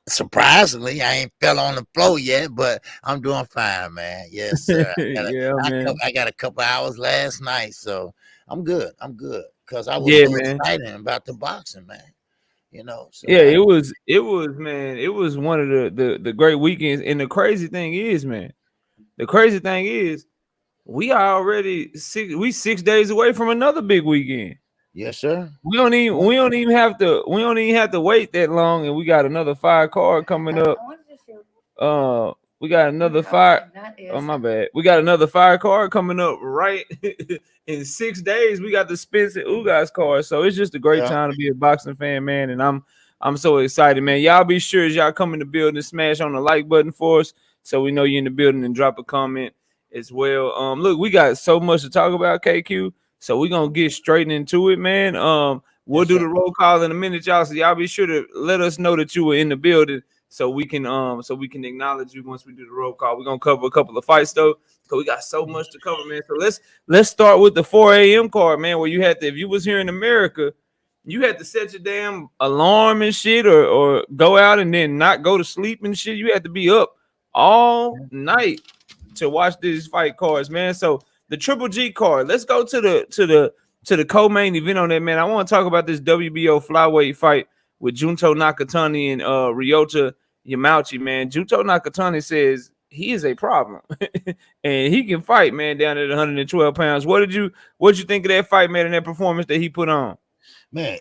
Surprisingly, I ain't fell on the floor yet, but I'm doing fine, man. Yes, sir. Yeah, man. I got a couple hours last night, so I'm good. I'm good because I was Yeah, so man. excited about the boxing, man. Yeah, it was man, it was one of the great weekends. And the crazy thing is, man, the crazy thing is we are already 6 days away from another big weekend. Yes, sir. We don't even have to wait that long, and we got another fire card coming up. We got another fire. Oh my bad. We got another fire card coming up right in 6 days. We got the Spence and Ugas card, so it's just a great Yeah. time to be a boxing fan, man. And I'm so excited, man. Y'all be sure as y'all come in the building, smash on the like button for us, so we know you're in the building, and drop a comment as well. Look, we got so much to talk about, KQ. So we're gonna get straight into it, man. We'll Yes, do sir. the roll call in a minute, y'all. So y'all be sure to let us know that you were in the building so we can acknowledge you once we do the roll call. We're gonna cover a couple of fights though, because we got so much to cover, man. So let's start with the 4 a.m. card, man, where you had to, if you was here in America, you had to set your damn alarm and shit, or go out and then not go to sleep and shit. You had to be up all night to watch these fight cards, man. So the Triple G card. Let's go to the co-main event on that, man. I want to talk about this WBO flyweight fight with Junto Nakatani and Ryota Yamauchi, man. Junto Nakatani says he is a problem and he can fight, man, down at 112 pounds. What did you think of that fight, man, and that performance that he put on? Man,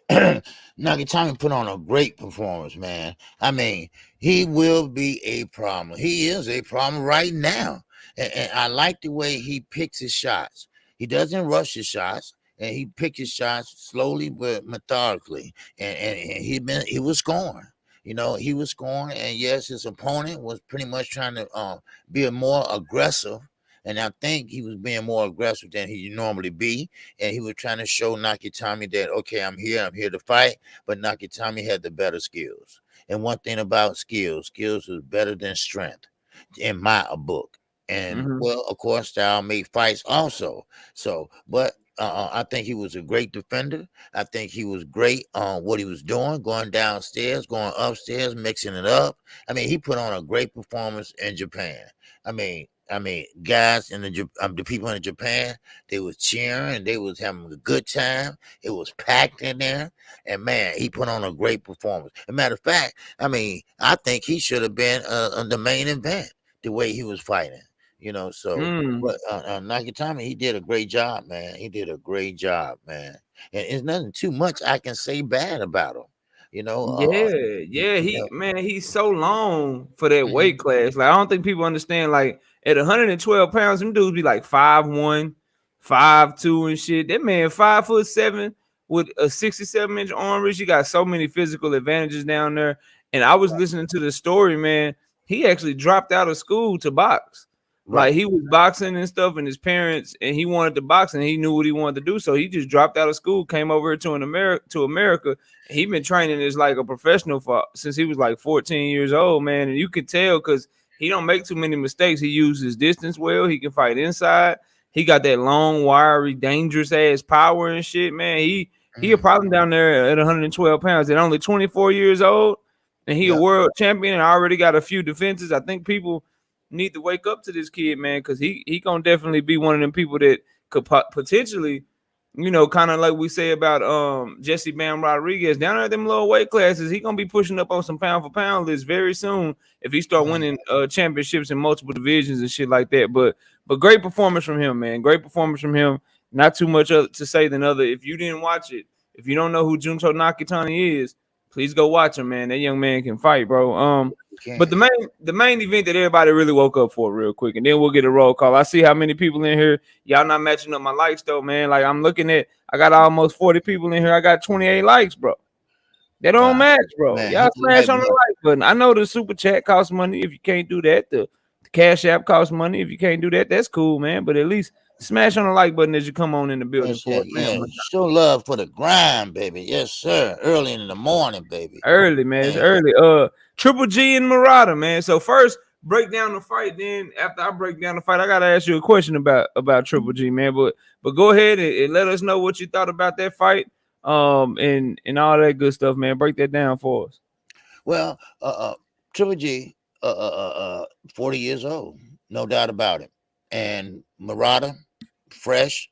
Nakatani put on a great performance, man. I mean, he will be a problem. He is a problem right now. And I like the way he picks his shots. He doesn't rush his shots, and he picks his shots slowly but methodically. And he was scoring. He was scoring, and yes, his opponent was pretty much trying to be a more aggressive. And I think he was being more aggressive than he normally be, and he was trying to show Nakatani that, okay, I'm here to fight, but Nakatani had the better skills. And one thing about skills is better than strength, in my book. And Mm-hmm. well, of course, style made fights also. So, but I think he was a great defender. I think he was great on what he was doing, going downstairs, going upstairs, mixing it up. I mean, he put on a great performance in Japan. I mean, guys the people in Japan, they was cheering, they was having a good time. It was packed in there, and man, he put on a great performance. As a matter of fact, I mean, I think he should have been on the main event the way he was fighting. So but Nakatami, he did a great job, man. He did a great job, man. And there's nothing too much I can say bad about him. You know, Yeah, you know. he's so long for that Mhm. weight class. Like, I don't think people understand. Like, at 112 pounds, them dudes be like 5'1", 5'2", and shit. That man 5'7" with a 67-inch arm reach. He got so many physical advantages down there. And I was listening to the story, man. He actually dropped out of school to box. Like, Right. he was boxing and stuff, and his parents, and he wanted to box, and he knew what he wanted to do. So he just dropped out of school, came over here to America. He been training as like a professional for since he was like 14 years old, man. And you can tell because he don't make too many mistakes. He uses distance well. He can fight inside. He got that long, wiry, dangerous ass power and shit, man. He a Mhm. problem down there at 112 pounds. At only 24 years old, and he a Yep. world champion and already got a few defenses. I think people need to wake up to this kid, man, because he gonna definitely be one of them people that could potentially, kind of like we say about Jesse Bam Rodriguez down at them lower weight classes. He gonna be pushing up on some pound for pound lists very soon if he start Mhm. winning championships in multiple divisions and shit like that. But great performance from him, man. Great performance from him. Not too much to say than other. If you didn't watch it, if you don't know who Junto Nakatani is, please go watch him, man. That young man can fight, bro. You But can. the main event that everybody really woke up for real quick, and then we'll get a roll call. I see how many people in here. Y'all not matching up my likes though, man. Like, I'm looking at, I got almost 40 people in here. I got 28 likes, bro. They don't Wow. match, bro. Man, Y'all hit the smash like on the button. like button. I know the super chat costs money. If you can't do that, the Cash App costs money. If you can't do that, that's cool, man. But at least smash on the like button as you come on in the building Yes, yeah, for us, man. yeah. Show love for the grind, baby. Yes, sir. Early in the morning, baby. Early, man. It's Man, early. Triple G and Murata, man. So first, break down the fight. Then after I break down the fight, I gotta ask you a question about Triple G, man. But go ahead and let us know what you thought about that fight. And all that good stuff, man. Break that down for us. well, Triple G, 40 years old, no doubt about it. And Murata, fresh,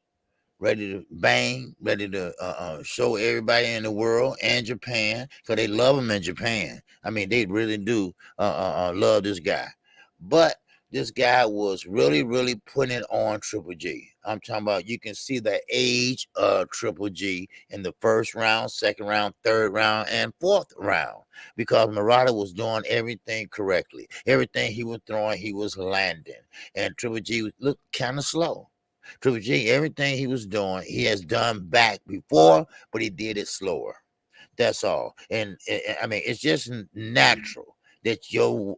ready to bang, ready to show everybody in the world and Japan, because they love him in Japan. I mean, they really do love this guy. But this guy was really, really putting it on Triple G. I'm talking about, you can see the age of Triple G in the first round, second round, third round, and fourth round, because Murata was doing everything correctly. Everything he was throwing, he was landing. And Triple G looked kind of slow. Triple G, everything he was doing, he has done back before, but he did it slower. That's all. And I mean, it's just natural that your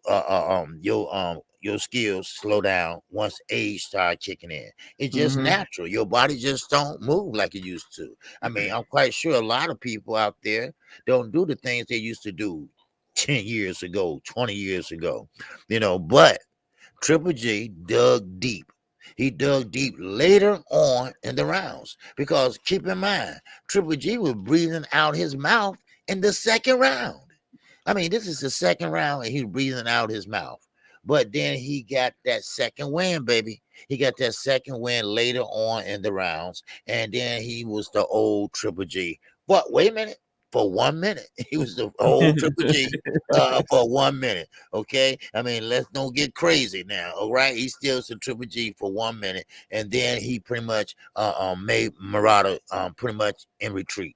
skills slow down once age start kicking in. It's just natural. Your body just don't move like it used to. I mean, I'm quite sure a lot of people out there don't do the things they used to do 10 years ago, 20 years ago, but Triple G dug deep. He dug deep later on in the rounds, because keep in mind, Triple G was breathing out his mouth in the second round. I mean, this is the second round and he's breathing out his mouth. But then he got that second win, baby. He got that second win later on in the rounds. And then he was the old Triple G. But wait a minute. For 1 minute. He was the old Triple G for 1 minute. Okay. I mean, let's don't get crazy now. All right. He still the Triple G for 1 minute. And then he pretty much made Murata pretty much in retreat.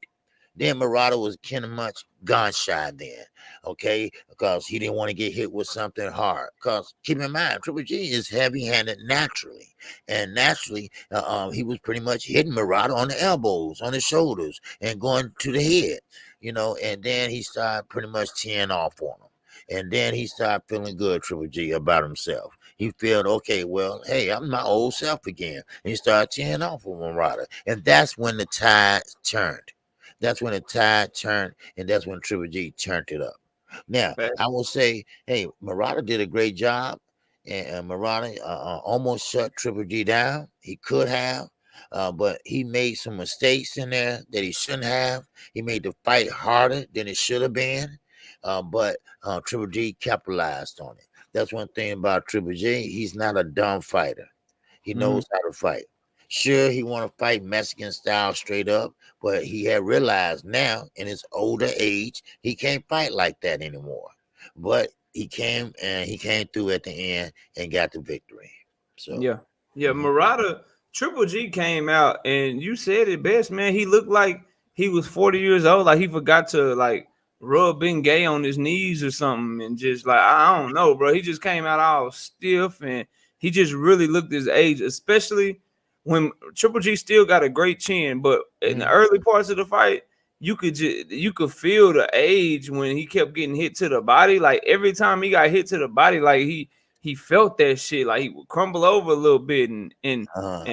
Then Murata was kind of much gun shy then, okay, because he didn't want to get hit with something hard. Because keep in mind, Triple G is heavy-handed naturally, and naturally, he was pretty much hitting Murata on the elbows, on the shoulders, and going to the head, and then he started pretty much teeing off on him. And then he started feeling good, Triple G, about himself. He felt, okay, well, hey, I'm my old self again. And he started teeing off on Murata. And that's when the tide turned. That's when the tide turned, and that's when Triple G turned it up. Now, I will say, hey, Murata did a great job, and Murata almost shut Triple G down. He could have, but he made some mistakes in there that he shouldn't have. He made the fight harder than it should have been, but Triple G capitalized on it. That's one thing about Triple G. He's not a dumb fighter. He knows how to fight. Sure, he want to fight Mexican style straight up, but he had realized now in his older age, he can't fight like that anymore. But he came through at the end and got the victory. So yeah. Murata, Triple G came out, and you said it best, man. He looked like he was 40 years old, like he forgot to like rub Bengay on his knees or something, and just like I don't know, bro. He just came out all stiff, and he just really looked his age, especially when Triple G still got a great chin, but in the early parts of the fight, you could feel the age when he kept getting hit to the body. Like every time he got hit to the body, like he felt that shit. Like he would crumble over a little bit and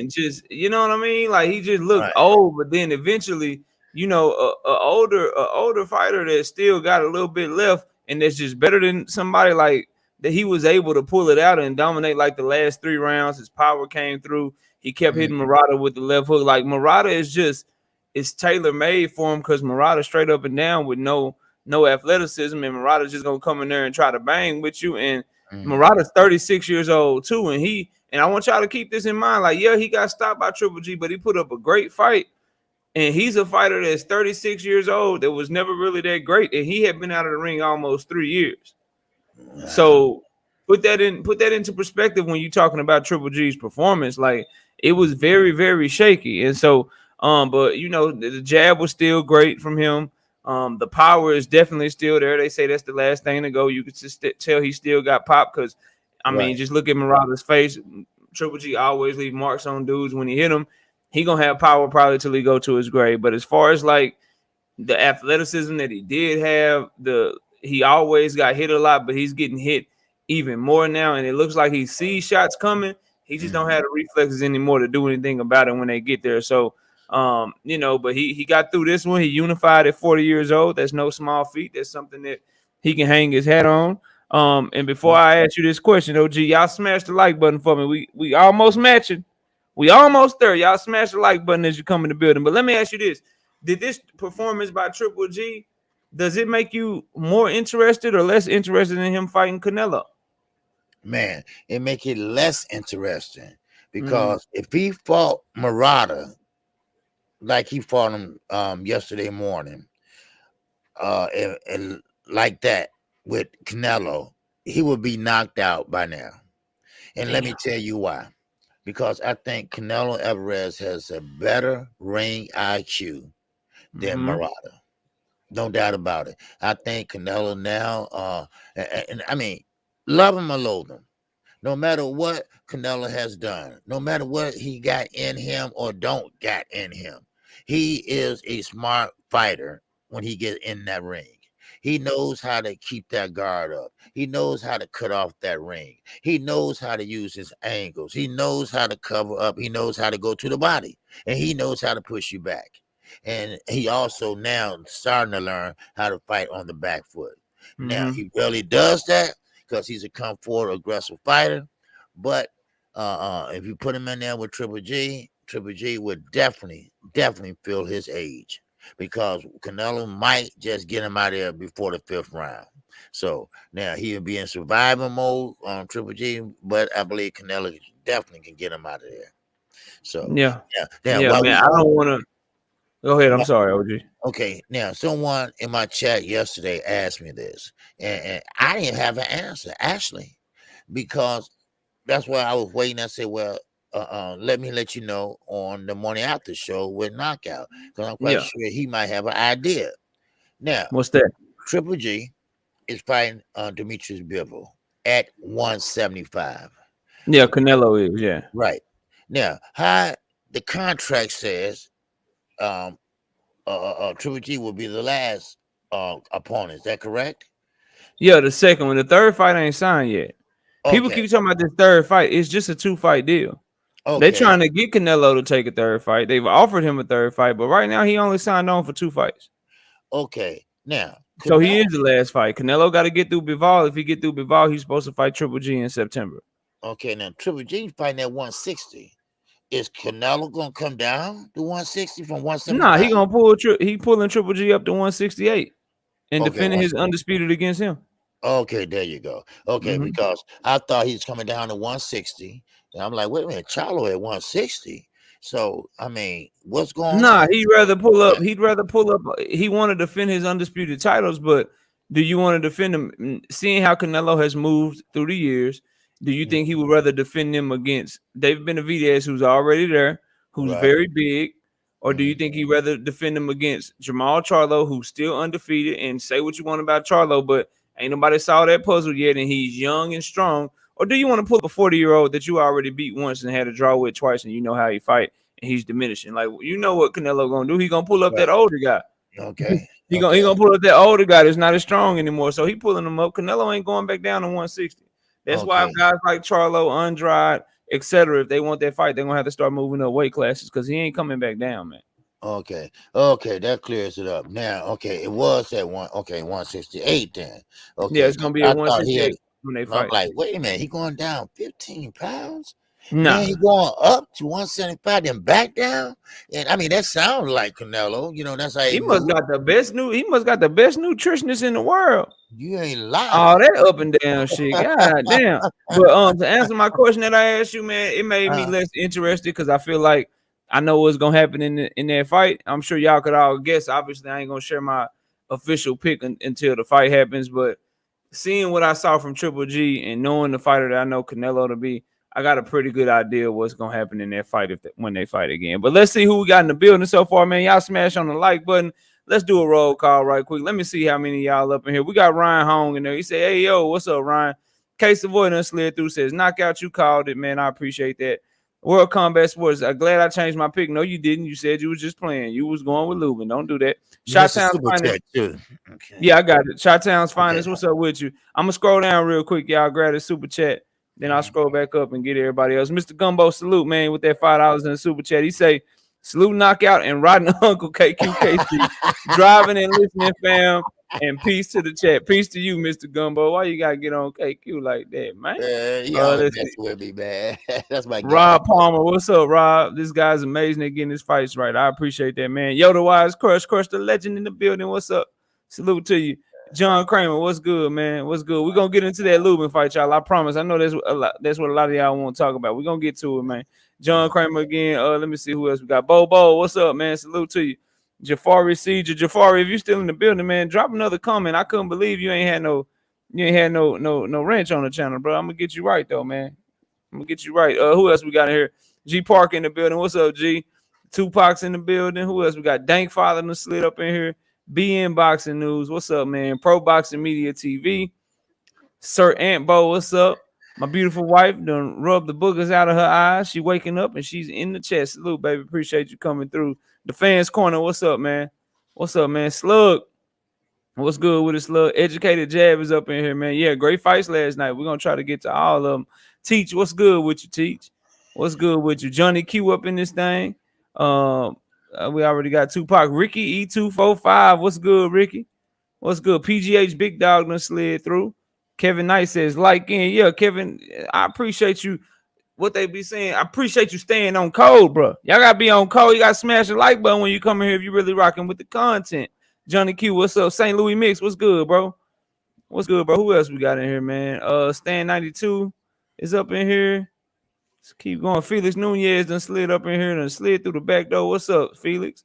just, you know what I mean? Like he just looked old, but then eventually, a older fighter that still got a little bit left and that's just better than somebody like that, he was able to pull it out and dominate like the last 3 rounds. His power came through. He kept hitting Murata with the left hook. Like Murata it's tailor made for him, because Murata straight up and down with no athleticism, and Murata's just gonna come in there and try to bang with you. And Murata's 36 years old too, and I want y'all to keep this in mind. Like, yeah, he got stopped by Triple G, but he put up a great fight. And he's a fighter that's 36 years old that was never really that great, and he had been out of the ring almost 3 years. So put that into perspective when you're talking about Triple G's performance. Like, it was very, very shaky. And so, but the jab was still great from him. The power is definitely still there. They say that's the last thing to go. You could just tell he still got pop, because I mean, just look at Murata's face. Triple G always leave marks on dudes when he hit him. He gonna have power probably till he go to his grave. But as far as like the athleticism that he did have, he always got hit a lot, but he's getting hit even more now, and it looks like he sees shots coming. He just don't have the reflexes anymore to do anything about it when they get there. So, but he got through this one. He unified at 40 years old. That's no small feat. That's something that he can hang his hat on. And before I ask you this question, OG, y'all smash the like button for me. We almost matching. We almost there. Y'all smash the like button as you come in the building. But let me ask you this. Did this performance by Triple G, does it make you more interested or less interested in him fighting Canelo? Man, it make it less interesting Mm, because if he fought Murata like he fought him yesterday morning, and like that with Canelo, he would be knocked out by now. And let me damn. tell you why. Because I think Canelo Alvarez has a better ring IQ than Mm-hmm. Murata. No doubt about it. I think Canelo now, and I mean, love him or loathe him, no matter what Canelo has done, no matter what he got in him or don't got in him, he is a smart fighter when he gets in that ring. He knows how to keep that guard up. He knows how to cut off that ring. He knows how to use his angles. He knows how to cover up. He knows how to go to the body. And he knows how to push you back. And he also now starting to learn how to fight on the back foot. Now, Mm-hmm. he really does that because he's a come forward aggressive fighter. But if you put him in there with Triple G would definitely feel his age because Canelo might just get him out of there before the 5th round. So now he'll be in survival mode on Triple G, but I believe Canelo definitely can get him out of there. So Yeah. yeah, now Yeah, while man. we I don't want to. Go ahead. I'm sorry, OG. okay, now someone in my chat yesterday asked me this, and I didn't have an answer actually, because that's why I was waiting. I said, well, let me let you know on the morning after show with Knockout, because I'm quite Yeah. sure he might have an idea. Now, What's that? Triple G is fighting Demetrius Bivol at 175. Yeah, Canelo is. Yeah. Right. Now, how the contract says um, Triple G will be the last opponent. Is that correct? Yeah, the second one. The third fight ain't signed yet. People Okay. keep talking about this third fight. It's just a 2-fight deal. They Okay. trying to get Canelo to take a third fight. They've offered him a third fight, but right now he only signed on for 2 fights. Okay. Now, So he Canelo. is the last fight. Canelo got to get through Bivol. If he get through Bivol, he's supposed to fight Triple G in September. Okay. Now, Triple G fighting at 160. Is Canelo gonna come down to 160 from Nah, 175? he gonna he pulling Triple G up to 168 and Okay, defending his undisputed against him. okay, there you go. Okay, Mm-hmm. because I thought he was coming down to 160. And I'm like, wait a minute, Charlo at 160. So I mean, what's going Nah, on? he'd rather pull up. He'd rather pull up. He want to defend his undisputed titles, but do you want to defend him? Seeing how Canelo has moved through the years, do you think he would rather defend him against David Benavidez, who's already there, who's Right. very big, or do you Mhm. think he'd rather defend him against Jamal Charlo, who's still undefeated? And say what you want about Charlo, but ain't nobody saw that puzzle yet, and he's young and strong. Or do you want to pull up a 40-year-old that you already beat once and had a draw with twice, and you know how he fight? And he's diminishing. Like, you know what Canelo gonna do? He gonna pull up Right. that older guy. Okay. he Okay. gonna pull up that older guy that's not as strong anymore. So he pulling him up. Canelo ain't going back down to 160. That's why Okay. if guys like Charlo, Andrade, etc., if they want that fight, they're gonna have to start moving up weight classes because he ain't coming back down, man. Okay. Okay. That clears it up. Now, okay, it was at 168 then. Yeah, Okay. it's gonna be I at thought he had 168 when they I'm fight. like, wait a minute, he going down 15 pounds? Then Nah, he going up to 175, then back down. And I mean, that sounds like Canelo. You know, that's how he he must moves. got the best he must got the best nutritionist in the world. You ain't lying. All that up and down shit. God damn. But to answer my question that I asked you, man, it made me less interested because I feel like I know what's gonna happen in that fight. I'm sure y'all could all guess. Obviously, I ain't gonna share my official pick until the fight happens. But seeing what I saw from Triple G and knowing the fighter that I know Canelo to be, I got a pretty good idea of what's gonna happen in that fight when they fight again. But let's see who we got in the building so far, man. Y'all smash on the like button. Let's do a roll call right quick. Let me see how many of y'all up in here. We got Ryan Hong in there. He said, "Hey yo, what's up, Ryan?" Case Avoidance slid through says, "Knockout, you called it, man. I appreciate that." World Combat Sports. I'm glad I changed my pick. No, you didn't. You said you was just playing. You was going with Lubin. Don't do that. Shot Mr. Town's Super finest. Chat, too. Okay. Yeah, I got it. Shot Town's Okay. finest. What's up with you? I'm gonna scroll down real quick, y'all. Grab the super chat. Then I'll scroll back up and get everybody else. Mr. Gumbo, salute, man, with that $5 in the super chat. He say, salute, Knockout, and riding Uncle KQKC. Driving and listening, fam. And peace to the chat. Peace to you, Mr. Gumbo. Why you gotta get on KQ like that, man? He always Let's messing see. with me, man. That's my guy. Rob Palmer, what's up, Rob? This guy's amazing at getting his fights right. I appreciate that, man. Yoda Wise Crush the legend in the building. What's up? Salute to you. John Kramer, what's good, man? What's good? We're gonna get into that Lubin fight, y'all. I promise. I know that's what a lot of y'all want to talk about. We're gonna get to it, man. John Kramer again. Let me see who else we got. Bobo, what's up, man? Salute to you. Jafari Siege. Jafari, if you still in the building, man, drop another comment. I couldn't believe you ain't had no wrench on the channel, bro. I'm gonna get you right though, man. I'm gonna get you right. Who else we got in here? G Park in the building. What's up, G? Tupac's in the building. Who else we got? Dank Father done slid up in here. BN Boxing News. What's up, man? Pro Boxing Media TV. Sir Aunt Bo, what's up? My beautiful wife done rubbed the boogers out of her eyes. She waking up and she's in the chest. Salute, baby. Appreciate you coming through. The Fans Corner. What's up, man? What's up, man? Slug. What's good with it, Slug? Educated Jab is up in here, man. Yeah, great fights last night. We're gonna try to get to all of them. Teach, what's good with you, Teach? What's good with you? Johnny Q up in this thing. We already got Tupac. Ricky E245. What's good, Ricky? What's good? PGH Big Dog done slid through. Kevin Knight says, like in. Yeah, Kevin, I appreciate you. What they be saying, I appreciate you staying on code, bro. Y'all gotta be on code. You gotta smash the like button when you come in here if you really rocking with the content. Johnny Q, what's up? St. Louis Mix, what's good, bro? What's good, bro? Who else we got in here, man? Stan 92 is up in here. Let's keep going. Felix Nunez done slid up in here and slid through the back door. What's up, Felix?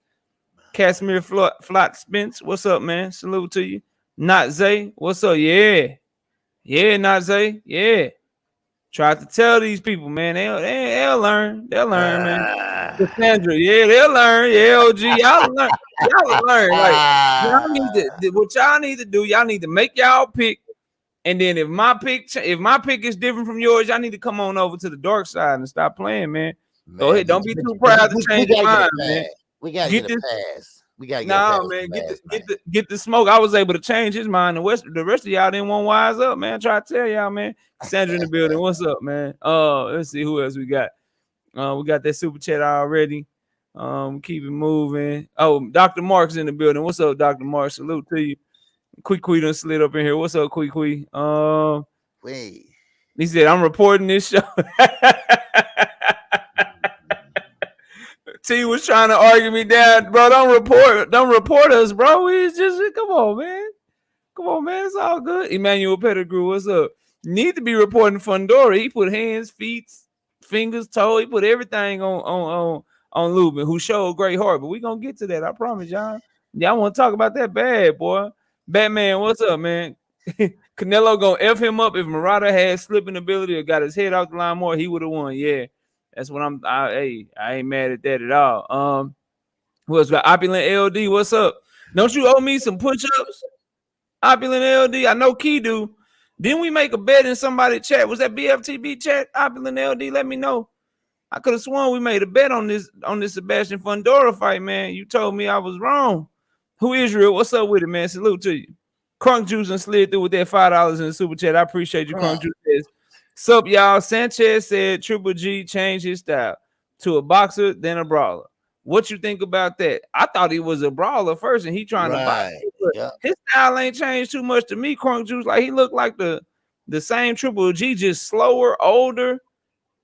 Casimir Flot Spence, what's up, man? Salute to you. Not Zay, what's up? Yeah, Not Zay, yeah. Try to tell these people, man. They'll learn. They'll learn, man. Cassandra, yeah, they'll learn. Yeah, OG, y'all learn. Y'all learn. Like, y'all what y'all need to do, y'all need to make y'all pick. And then if my pick is different from yours, y'all need to come on over to the dark side and stop playing, man. Go ahead. Don't be too proud to change your mind, man. We gotta get a pass. We gotta get the smoke. I was able to change his mind. The rest of y'all didn't want wise up, man. Try to tell y'all, man. Sandra in the building. What's up, man? Let's see who else we got. We got that super chat already. Keep it moving. Oh, Dr. Mark's in the building. What's up, Dr. Mark? Salute to you. Quick done slid up in here. What's up, Quick? Wait. He said, I'm reporting this show. T was trying to argue me down, bro. Don't report us, bro. It's just come on, man. It's all good. Emmanuel Pettigrew, what's up? Need to be reporting Fundora. He put hands, feet, fingers, toe. He put everything on Lubin, who showed great heart. But we gonna get to that. I promise y'all. Y'all want to talk about that bad boy. Batman, what's up, man? Canelo gonna F him up if Murata had slipping ability or got his head off the line more. He would have won. Yeah. That's what I ain't mad at that at all. Who else got Opulent LD? What's up? Don't you owe me some push-ups? Opulent LD. I know Key do. Didn't we make a bet in somebody's chat? Was that BFTB chat? Opulent LD, let me know. I could have sworn we made a bet on this Sebastian Fundora fight, man. You told me I was wrong. Who Israel? What's up with it, man? Salute to you. Crunk Juice and slid through with that $5 in the super chat. I appreciate you, Crunk Juice. Sup, y'all? Sanchez said Triple G changed his style to a boxer, then a brawler. What you think about that? I thought he was a brawler first, and he trying to box. Yep. His style ain't changed too much to me, Crunk Juice. Like, he looked like the same Triple G, just slower, older,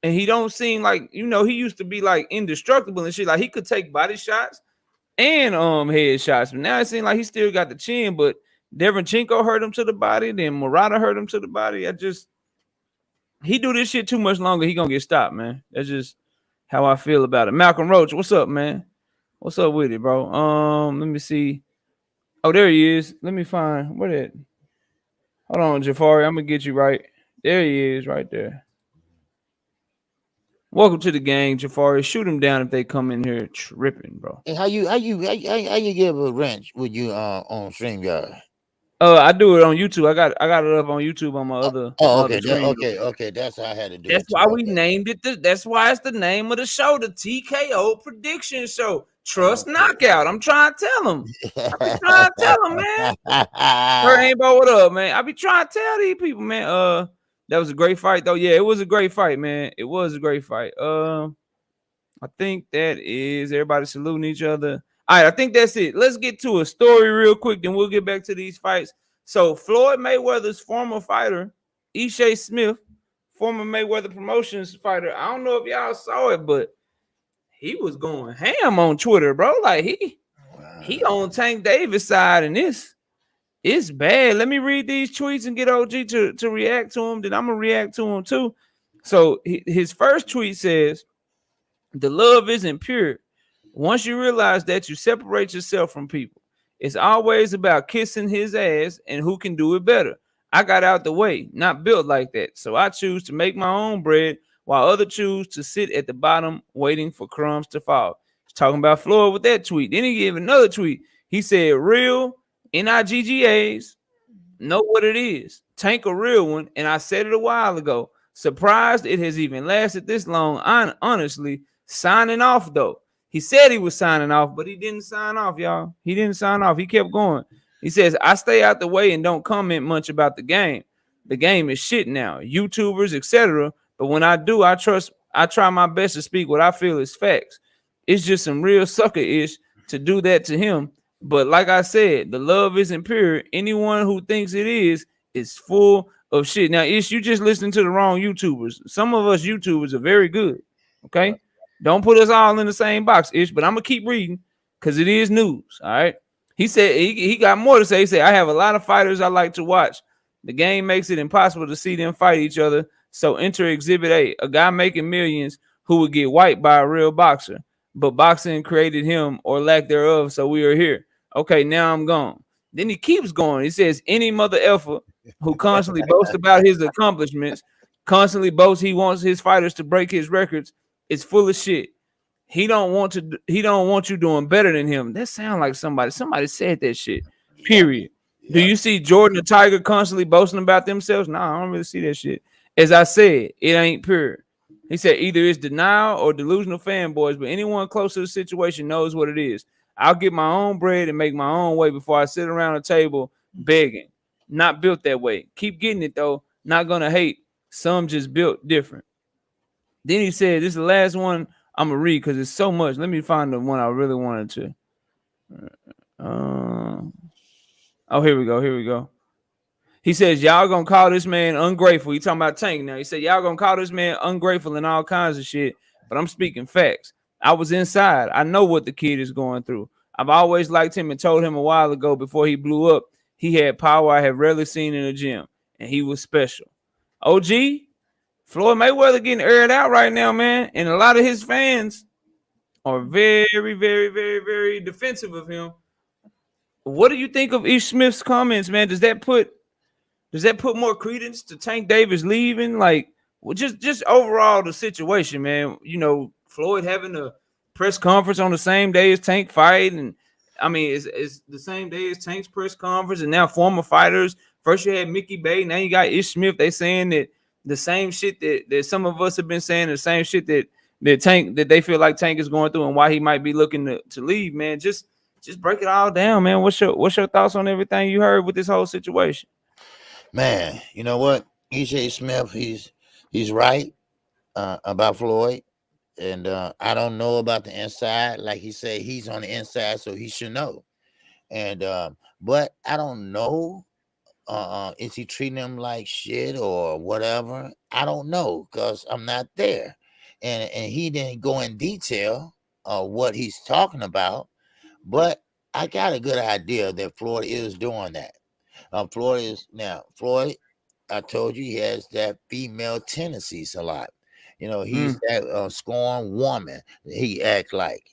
and he don't seem like, he used to be like indestructible and shit. Like, he could take body shots and head shots, but now it seems like he still got the chin. But Devonchenko hurt him to the body, then Murata hurt him to the body. He do this shit too much longer, he gonna get stopped, man. That's just how I feel about it. Malcolm Roach, what's up, man? What's up with it, bro? Let me see. Oh, there he is. Let me find where that. Hold on, Jafari. I'm gonna get you right. There he is, right there. Welcome to the gang, Jafari. Shoot him down if they come in here tripping, bro. Hey, how you give a wrench with you on StreamYard? I do it on YouTube. I got it up on YouTube on my other. Okay. That's how I had to do it. That's why we named it. That's why it's the name of the show, the TKO Prediction Show. Trust Knockout. I'm trying to tell him. Man. Rainbow, what up, man? I be trying to tell these people, man. That was a great fight, though. Yeah, it was a great fight, man. It was a great fight. I think that is everybody saluting each other. All right, I think that's it. Let's get to a story real quick, then we'll get back to these fights. So Floyd Mayweather's former fighter, Ishe Smith, former Mayweather Promotions fighter. I don't know if y'all saw it, but he was going ham on Twitter, bro. Like he on Tank Davis side in this. It's bad. Let me read these tweets and get OG to react to them. Then I'm gonna react to them too. So his first tweet says, "The love isn't pure. Once you realize that, you separate yourself from people. It's always about kissing his ass and who can do it better. I got out the way, not built like that. So I choose to make my own bread while others choose to sit at the bottom waiting for crumbs to fall." He's talking about Floyd with that tweet. Then he gave another tweet. He said, "Real NIGGAs know what it is. Tank a real one." And I said it a while ago. Surprised it has even lasted this long. Honestly, signing off though. He said he was signing off, but he didn't sign off, y'all. He didn't sign off. He kept going. He says, "I stay out the way and don't comment much about the game. The game is shit now, YouTubers, etc. But when I do, I try my best to speak what I feel is facts. It's just some real sucker-ish to do that to him. But like I said, the love isn't pure. Anyone who thinks it is full of shit." Now, Ish, you just listening to the wrong YouTubers. Some of us YouTubers are very good. Okay. Right. Don't put us all in the same box, Ish, but I'm gonna keep reading because it is news. All right. He said he got more to say. He said, "I have a lot of fighters I like to watch. The game makes it impossible to see them fight each other. So enter Exhibit A, a guy making millions who would get wiped by a real boxer. But boxing created him or lack thereof, so we are here. Okay, now I'm gone." Then he keeps going. He says, "Any mother effer who constantly boasts about his accomplishments, constantly boasts he wants his fighters to break his records, is full of shit. He don't want to. He don't want you doing better than him." That sounds like somebody said that shit. Yep. Period. Do Yep. you see Jordan the Tiger constantly boasting about themselves? No, I don't really see that shit. As I said, it ain't pure. He said either it's denial or delusional fanboys, but anyone close to the situation knows what it is. I'll get my own bread and make my own way before I sit around a table begging. Not built that way. Keep getting it though. Not gonna hate. Some just built different. Then he said, "This is the last one I'm gonna read because it's so much. Let me find the one I really wanted to. Oh, here we go. Here we go. He says, y'all gonna call this man ungrateful." He talking about Tank now. He said, "Y'all gonna call this man ungrateful and all kinds of shit, but I'm speaking facts. I was inside. I know what the kid is going through. I've always liked him and told him a while ago before he blew up, he had power I have rarely seen in a gym, and he was special." OG, Floyd Mayweather getting aired out right now, man, and a lot of his fans are very, very, very, very defensive of him. What do you think of Ish Smith's comments, man? Does that put more credence to Tank Davis leaving? Like, well, just overall the situation, man. Floyd having a press conference on the same day as Tank fight, and I mean, it's the same day as Tank's press conference, and now former fighters. First you had Mickey Bay, now you got Ish Smith. They saying that the same shit that some of us have been saying, the same shit that Tank that they feel like Tank is going through, and why he might be looking to leave, man. Just break it all down, man. What's your thoughts on everything you heard with this whole situation? Man, you know what? EJ Smith, he's right about Floyd. And I don't know about the inside. Like he said, he's on the inside, so he should know. And but I don't know. Is he treating him like shit or whatever? I don't know because I'm not there, and he didn't go in detail what he's talking about. But I got a good idea that Floyd is doing that. Floyd. I told you he has that female tendencies a lot. He's that scorn woman. He act like.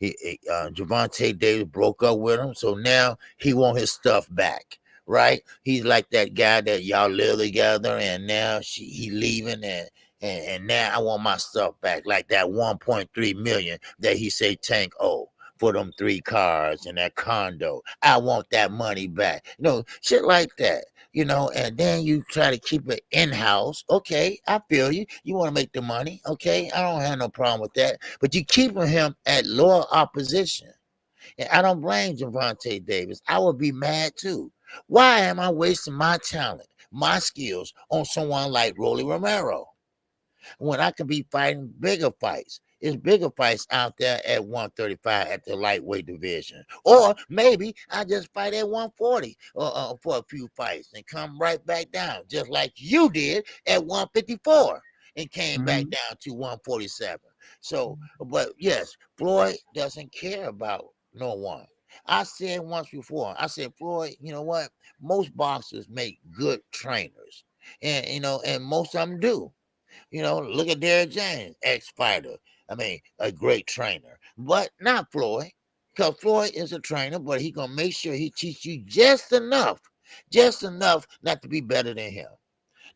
Javante Davis broke up with him, so now he want his stuff back. Right? He's like that guy that y'all live together, and now he leaving, and now I want my stuff back, like that 1.3 million that he say Tank owe for them 3 cars and that condo. I want that money back. Shit like that. And then you try to keep it in-house. Okay, I feel you. You want to make the money. Okay, I don't have no problem with that. But you keeping him at lower opposition. And I don't blame Javante Davis. I would be mad too. Why am I wasting my talent, my skills on someone like Rolly Romero when I could be fighting bigger fights? There's bigger fights out there at 135 at the lightweight division. Or maybe I just fight at 140 for a few fights and come right back down, just like you did at 154 and came back down to 147. So, but yes, Floyd doesn't care about no one. I said once before, I said, Floyd, you know what? Most boxers make good trainers. And and most of them do. Look at Derrick James, ex-fighter. I mean, a great trainer. But not Floyd. Because Floyd is a trainer, but he gonna make sure he teach you just enough not to be better than him.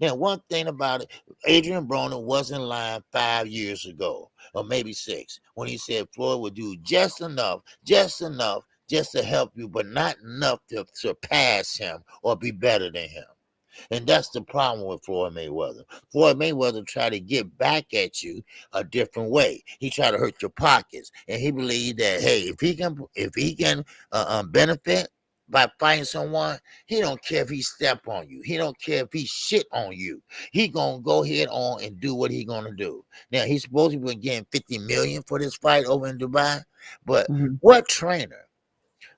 Now, one thing about it, Adrian Broner wasn't lying 5 years ago, or maybe 6, when he said Floyd would do just to help you, but not enough to surpass him or be better than him. And that's the problem with Floyd Mayweather. Floyd Mayweather tried to get back at you a different way. He tried to hurt your pockets, and he believed that hey, if he can benefit by fighting someone, he don't care if he step on you. He don't care if he shit on you. He gonna go ahead on and do what he gonna do. Now he's supposed to be getting $50 million for this fight over in Dubai, but what trainer?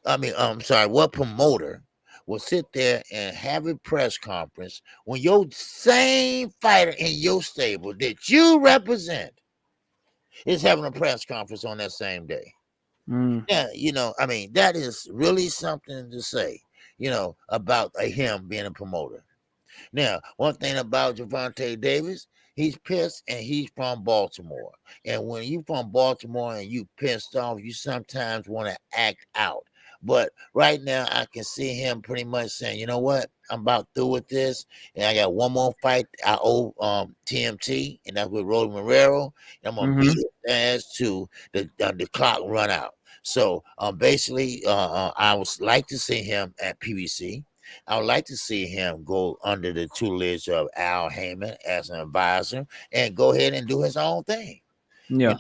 What promoter will sit there and have a press conference when your same fighter in your stable that you represent is having a press conference on that same day? Yeah, that is really something to say, about him being a promoter. Now, one thing about Gervonta Davis, he's pissed and he's from Baltimore. And when you from Baltimore and you pissed off, you sometimes want to act out. But right now, I can see him pretty much saying, you know what? I'm about through with this. And I got one more fight. I owe TMT, and that's with Rolly Marrero. And I'm going to beat his ass to the clock run out. So basically, I would like to see him at PBC. I would like to see him go under the tutelage of Al Heyman as an advisor and go ahead and do his own thing. Yeah.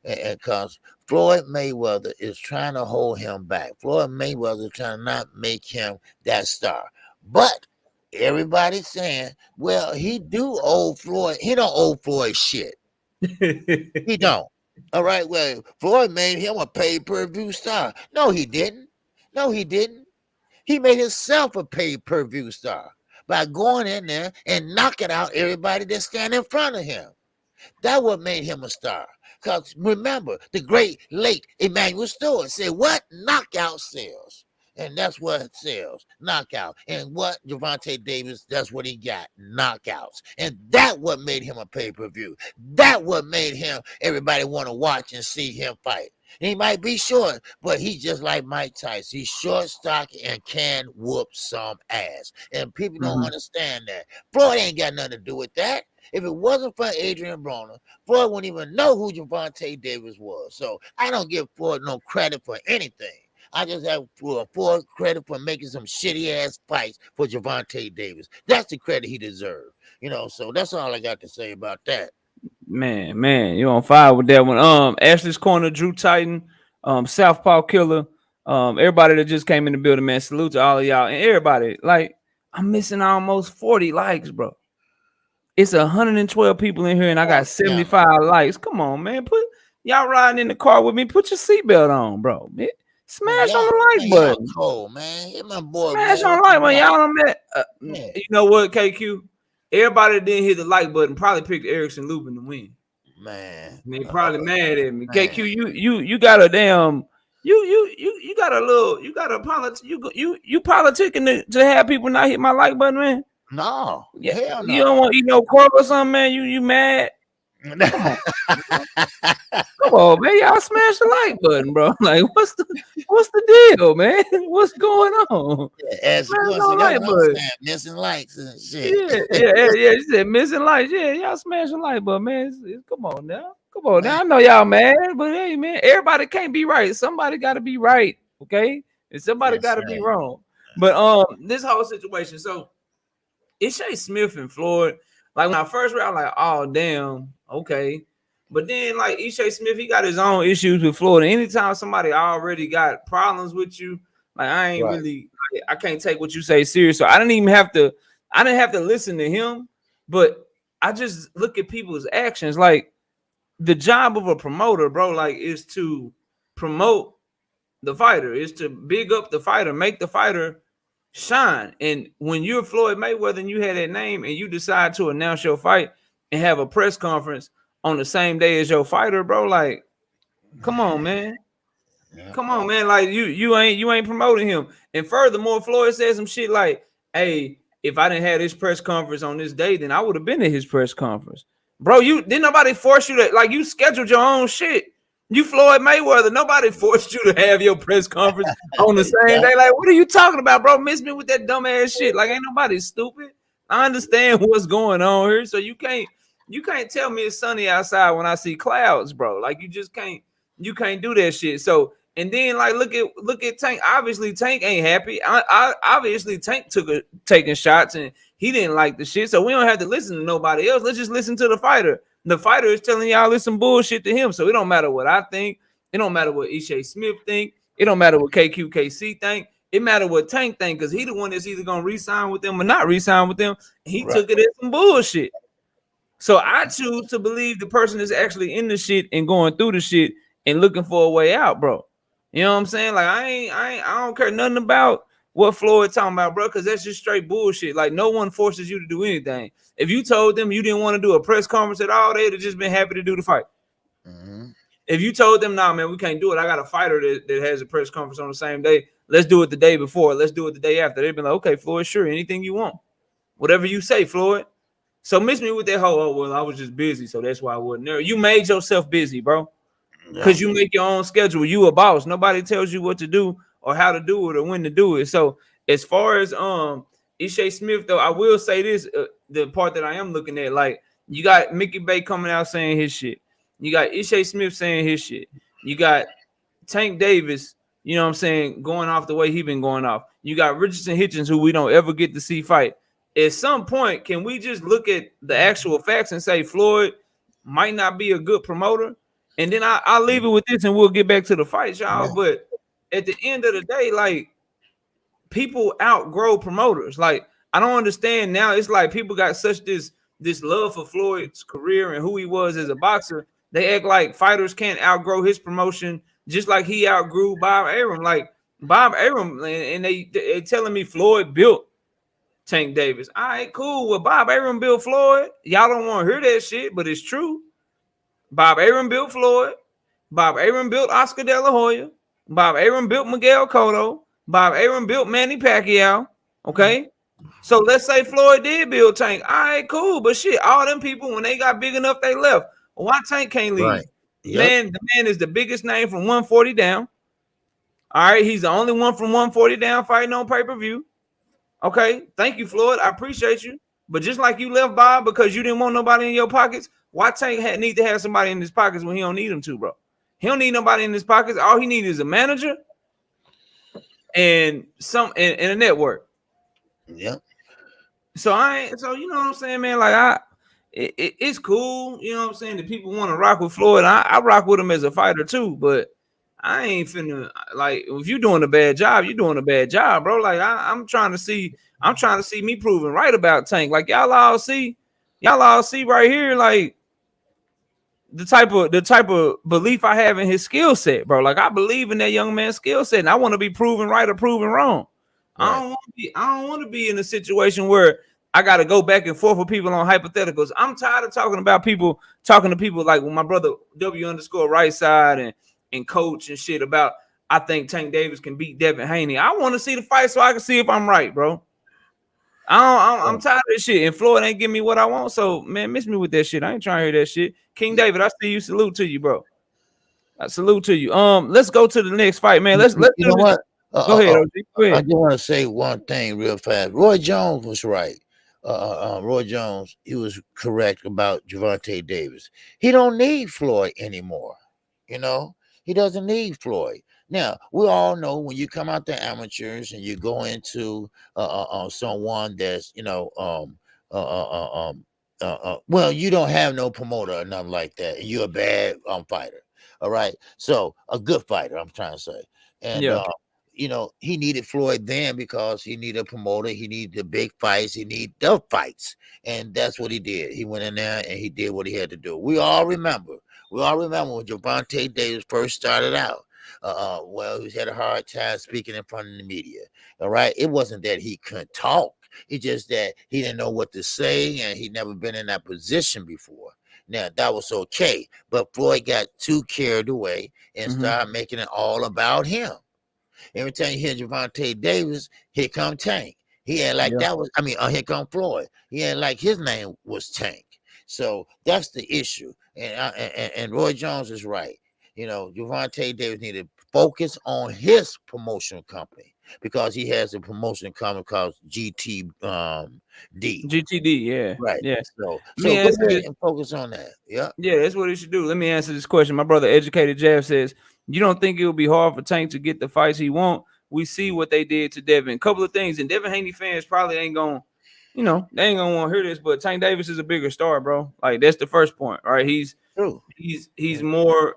Because Floyd Mayweather is trying to hold him back. Floyd Mayweather is trying to not make him that star. But everybody's saying, well, he do owe Floyd. He don't owe Floyd shit. He don't. All right. Well, Floyd made him a pay-per-view star. No, he didn't. No, he didn't. He made himself a pay-per-view star by going in there and knocking out everybody that stand in front of him. That what made him a star. Because remember, the great late Emmanuel Stewart said, what? Knockout sells. And that's what it sells. Knockout. And what? Gervonta Davis, that's what he got. Knockouts. And that what made him a pay-per-view. That what made him, everybody want to watch and see him fight. He might be short, but he's just like Mike Tyson. He's short, stocky, and can whoop some ass. And people don't understand that. Floyd ain't got nothing to do with that. If it wasn't for Adrian Broner, Floyd wouldn't even know who Gervonta Davis was. So I don't give Floyd no credit for anything. I just have Floyd credit for making some shitty ass fights for Gervonta Davis. That's the credit he deserves. So that's all I got to say about that. Man, you on fire with that one. Ashley's Corner, Drew Titan, Southpaw Killer, everybody that just came in the building, man. Salute to all of y'all and everybody. Like, I'm missing almost 40 likes, bro. It's 112 people in here, and I got 75 likes. Come on, man. Put y'all riding in the car with me. Put your seatbelt on, bro. Man. Smash on the like button. Cold, man. Hit my boy. Smash on the like button. Y'all on that. You know what, KQ? Everybody that didn't hit the like button probably picked Erickson Lubin to win. Man, they probably mad at me. Man. KQ, you got a damn. You got a little. You got a You politicking to have people not hit my like button, man. No, yeah, hell no. You don't want to eat no corn or something, man. You mad? Come on, man. Y'all smash the like button, bro. Like, what's the deal, man? What's going on? Missing likes and shit. Yeah. You said missing likes. Yeah, y'all smash the like button, man. Come on now. I know y'all mad, but hey, man, everybody can't be right. Somebody got to be right, okay? And somebody got to be wrong. But this whole situation, so. It's Shea Smith and Floyd. Like when I first read, I was like, oh damn, okay. But then like Shea Smith, he got his own issues with Floyd. And anytime somebody already got problems with you, like I ain't really, I can't take what you say serious. So I didn't have to listen to him, but I just look at people's actions. Like the job of a promoter, bro, like is to promote the fighter, is to big up the fighter, make the fighter shine. And when you're Floyd Mayweather and you had that name and you decide to announce your fight and have a press conference on the same day as your fighter, bro, like, come on, man. Yeah. Come on, man. Like you ain't promoting him. And furthermore, Floyd said some shit like, "Hey, if I didn't have this press conference on this day, then I would have been at his press conference." Bro, you didn't nobody force you to, like, you scheduled your own shit. You Floyd Mayweather, nobody forced you to have your press conference on the same day. Like, what are you talking about, bro? Miss me with that dumb ass shit. Like, ain't nobody stupid. I understand what's going on here, so you can't tell me it's sunny outside when I see clouds, bro. Like, you can't do that shit. So, and then, like, look at Tank. Obviously, Tank ain't happy. Obviously Tank taking shots and he didn't like the shit. So we don't have to listen to nobody else. Let's just listen to the fighter. The fighter is telling y'all it's some bullshit to him. So it don't matter what I think. It don't matter what Ishe Smith think. It don't matter what KQKC think. It matter what Tank think, because he the one that's either gonna re-sign with them or not re-sign with them. He took it as some bullshit. So I choose to believe the person is actually in the shit and going through the shit and looking for a way out, bro. You know what I'm saying? Like, I don't care nothing about what Floyd talking about, bro, because that's just straight bullshit. Like, no one forces you to do anything. If you told them you didn't want to do a press conference at all, they'd have just been happy to do the fight. Mm-hmm. If you told them, nah, man, we can't do it, I got a fighter that has a press conference on the same day, let's do it the day before, let's do it the day after, they'd be like, okay, Floyd, sure, anything you want. Whatever you say, Floyd. So miss me with that whole, oh, well, I was just busy, so that's why I wasn't there. You made yourself busy, bro. Because you make your own schedule. You a boss. Nobody tells you what to do or how to do it or when to do it. So as far as Ishe Smith, though, I will say this, the part that I am looking at, like, you got Mickey Bay coming out saying his shit. You got Ishe Smith saying his shit. You got Tank Davis, you know what I'm saying, going off the way he been going off. You got Richardson Hitchens, who we don't ever get to see fight. At some point, can we just look at the actual facts and say Floyd might not be a good promoter? And then I'll leave it with this and we'll get back to the fights, y'all. But at the end of the day, like, people outgrow promoters. Like, I don't understand now. It's like people got such this love for Floyd's career and who he was as a boxer. They act like fighters can't outgrow his promotion, just like he outgrew Bob Arum. Like, Bob Arum, and they telling me Floyd built Tank Davis. All right, cool. Well, Bob Arum built Floyd. Y'all don't want to hear that shit, but it's true. Bob Arum built Floyd. Bob Arum built Oscar De La Hoya. Bob Arum built Miguel Cotto. Bob Arum built Manny Pacquiao. Okay? So let's say Floyd did build Tank. All right, cool. But shit, all them people, when they got big enough, they left. Why Tank can't leave? Right. Yep. The man is the biggest name from 140 down. All right, he's the only one from 140 down fighting on pay-per-view. Okay, thank you, Floyd. I appreciate you. But just like you left Bob because you didn't want nobody in your pockets, why Tank need to have somebody in his pockets when he don't need him to, bro? He don't need nobody in his pockets. All he needs is a manager and a network. Yep. So you know what I'm saying, man? Like, it's cool. You know what I'm saying? That people want to rock with Floyd. I rock with him as a fighter too, but I ain't finna, like, if you're doing a bad job, you're doing a bad job, bro. Like, I'm trying to see me proven right about Tank. Like, y'all all see right here, like, the type of belief I have in his skill set, bro. Like, I believe in that young man's skill set, and I want to be proven right or proven wrong. Right. I don't want to be in a situation where I got to go back and forth with people on hypotheticals. I'm tired of talking to people like when my brother W_right side and coach and shit about, I think Tank Davis can beat Devin Haney. I want to see the fight so I can see if I'm right, bro. I'm tired of this shit, and Floyd ain't give me what I want. So, man, miss me with that shit. I ain't trying to hear that shit. King David, I see you. Salute to you, bro. I salute to you. Let's go to the next fight, man. Let's you know what? Go ahead, OG. Go ahead. I just want to say one thing real fast. Roy Jones was right. Roy Jones, he was correct about Gervonta Davis. He don't need Floyd anymore. You know, he doesn't need Floyd. Now, we all know when you come out the amateurs and you go into someone that's, well, you don't have no promoter or nothing like that, and you're a bad fighter. All right, so a good fighter, I'm trying to say, and he needed Floyd then because he needed a promoter. He needed the big fights. He needed the fights, and that's what he did. He went in there and he did what he had to do. We all remember when Gervonta Davis first started out. Well, he had a hard time speaking in front of the media. All right, it wasn't that he couldn't talk. It's just that he didn't know what to say, and he'd never been in that position before. Now that was okay, but Floyd got too carried away and started making it all about him. Every time you hear Gervonta Davis, here come Tank. He ain't like that was. I mean, here come Floyd. He ain't like his name was Tank. So that's the issue. And Roy Jones is right. You know, Gervonta Davis needed to focus on his promotional company because he has a promotional company called GTD. GTD, yeah, Right. yeah. So Me go answer ahead this. and focus on that. Yeah. Yeah, that's what he should do. Let me answer this question. My brother, Educated Jeff, says, you don't think it will be hard for Tank to get the fights he want? We see what they did to Devin. A couple of things, and Devin Haney fans probably ain't going, they ain't gonna want to hear this, but Tank Davis is a bigger star, bro. Like, that's the first point, right? He's True. he's more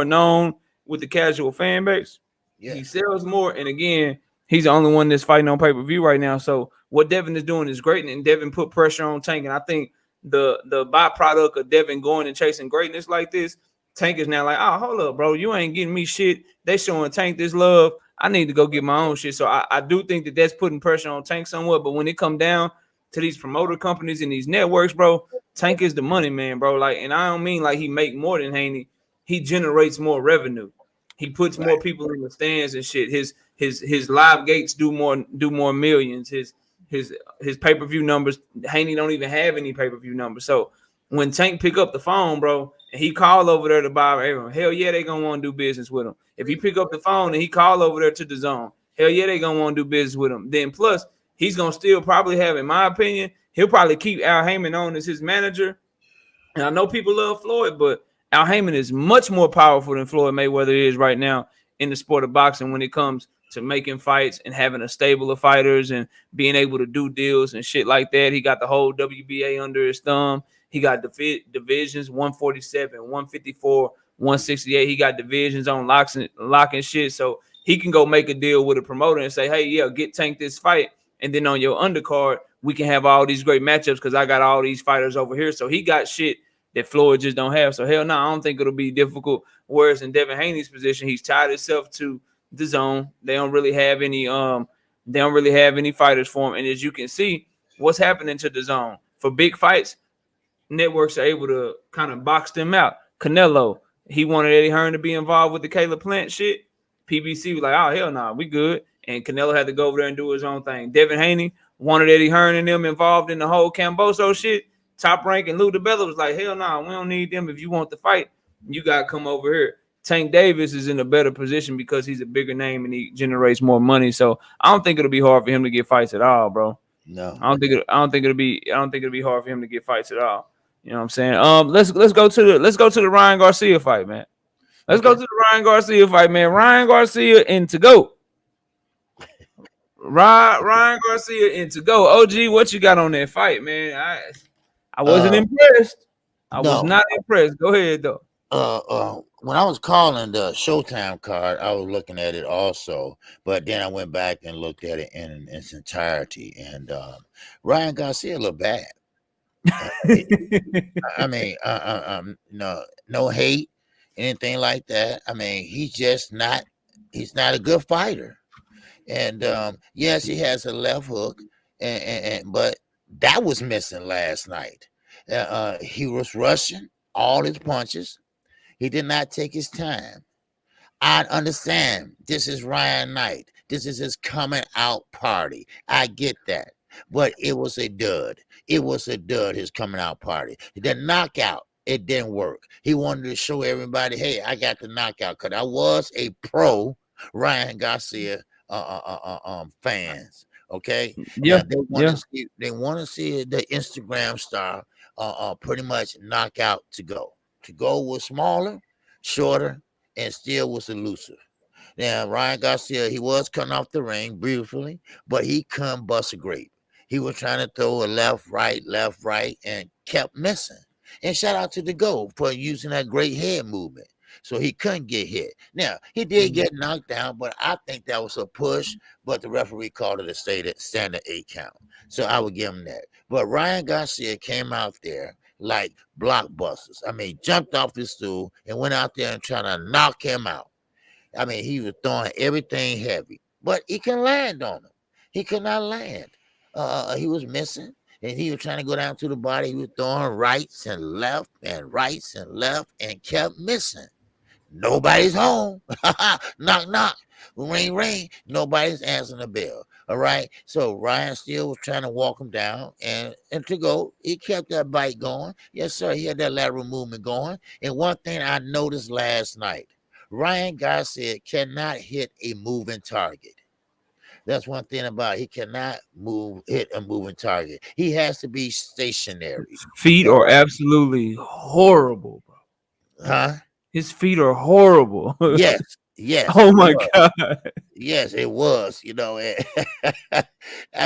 known with the casual fan base. Yeah. He sells more, and again, he's the only one that's fighting on pay-per-view right now. So what Devin is doing is great, and Devin put pressure on Tank, and I think the byproduct of Devin going and chasing greatness like this, Tank is now like, oh, hold up, bro, you ain't getting me shit. They showing Tank this love. I need to go get my own shit. So I do think that that's putting pressure on Tank somewhat. But when it come down to these promoter companies and these networks, bro, Tank is the money man, bro. Like, and I don't mean like he make more than Haney. He generates more revenue. He puts more people in the stands and shit. His live gates do more millions. His pay-per-view numbers, Haney don't even have any pay-per-view numbers. So when Tank pick up the phone, bro, and he call over there to buy everyone, hell yeah, they gonna want to do business with him. If he pick up the phone and he call over there to the zone, hell yeah, they gonna want to do business with him. Then plus, he's gonna still probably have, in my opinion, he'll probably keep Al Heyman on as his manager. And I know people love Floyd, but Al Heyman is much more powerful than Floyd Mayweather is right now in the sport of boxing when it comes to making fights and having a stable of fighters and being able to do deals and shit like that. He got the whole WBA under his thumb. He got divisions 147, 154, 168. He got divisions on lock and shit. So he can go make a deal with a promoter and say, hey, yeah, get Tank this fight. And then on your undercard, we can have all these great matchups because I got all these fighters over here. So he got shit that Floyd just don't have. So hell no, I don't think it'll be difficult. Whereas in Devin Haney's position, he's tied himself to the zone. They don't really have any fighters for him. And as you can see, what's happening to the zone for big fights, networks are able to kind of box them out. Canelo, he wanted Eddie Hearn to be involved with the Caleb Plant shit. PBC was like, oh hell no, we good. And Canelo had to go over there and do his own thing. Devin Haney wanted Eddie Hearn and them involved in the whole Camboso shit. Top Rank and Lou DiBella was like, hell no, we don't need them. If you want to fight, you got to come over here. Tank Davis is in a better position because he's a bigger name and he generates more money. So I don't think it'll be hard for him to get fights at all, bro. No, I don't think it'll be hard for him to get fights at all. You know what I'm saying? Let's go to the Ryan Garcia fight, man. Let's go to the Ryan Garcia fight, man. Ryan Garcia and Tagoe. Ryan Garcia and Tagoe. OG, what you got on that fight, man? I wasn't impressed. I was not impressed. Go ahead, though. When I was calling the Showtime card, I was looking at it also, but then I went back and looked at it in its entirety, and Ryan Garcia looked bad. I mean, no hate, anything like that. I mean, he's not a good fighter, and yes, he has a left hook, but that was missing last night. He was rushing all his punches. He did not take his time. I understand this is Ryan Knight. This is his coming out party. I get that. But it was a dud. It was a dud, his coming out party. The knockout, it didn't work. He wanted to show everybody, hey, I got the knockout. Because I was a pro Ryan Garcia fans. Okay? Yeah. They want to see the Instagram star pretty much knock out Tagoe. Tagoe was smaller, shorter, and still was elusive. Now, Ryan Garcia, he was coming off the ring briefly, but he couldn't bust a grape. He was trying to throw a left, right, and kept missing. And shout out to Tagoe for using that great head movement. So he couldn't get hit. Now, he did get knocked down, but I think that was a push, but the referee called it a standard 8 count. So I would give him that. But Ryan Garcia came out there like blockbusters. I mean, jumped off his stool and went out there and tried to knock him out. I mean, he was throwing everything heavy, but he can land on him. He could not land. He was missing. and he was trying to go down to the body. He was throwing rights and left and kept missing. Nobody's home. Knock, knock. Ring, ring. Nobody's answering the bell. All right. So Ryan still was trying to walk him down. And to go, he kept that bite going. Yes, sir. He had that lateral movement going. And one thing I noticed last night, Ryan Garcia cannot hit a moving target. That's one thing about it. He cannot hit a moving target. He has to be stationary. Feet are absolutely horrible, bro. Huh? His feet are horrible. Yes. Yes. Oh my God. Yes, it was. I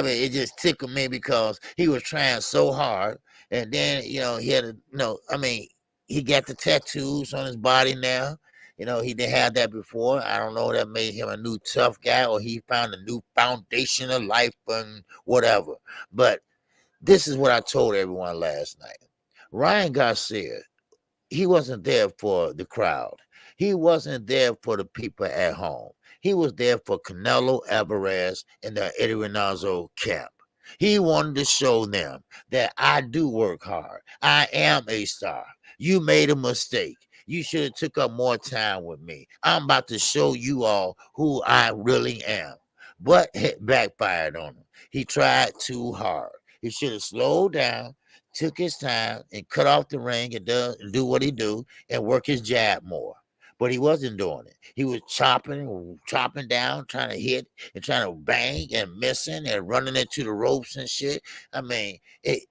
mean, it just tickled me because he was trying so hard, and then he had I mean, he got the tattoos on his body now. He didn't have that before. I don't know, that made him a new tough guy, or he found a new foundation of life and whatever. But this is what I told everyone last night. Ryan Garcia, he wasn't there for the crowd. He wasn't there for the people at home. He was there for Canelo Alvarez and the Eddie Reynoso camp. He wanted to show them that I do work hard. I am a star. You made a mistake. You should have took up more time with me. I'm about to show you all who I really am. But it backfired on him. He tried too hard. He should have slowed down, took his time, and cut off the ring and do what he do and work his jab more. But he wasn't doing it. He was chopping down, trying to hit and trying to bang and missing and running into the ropes and shit. I mean,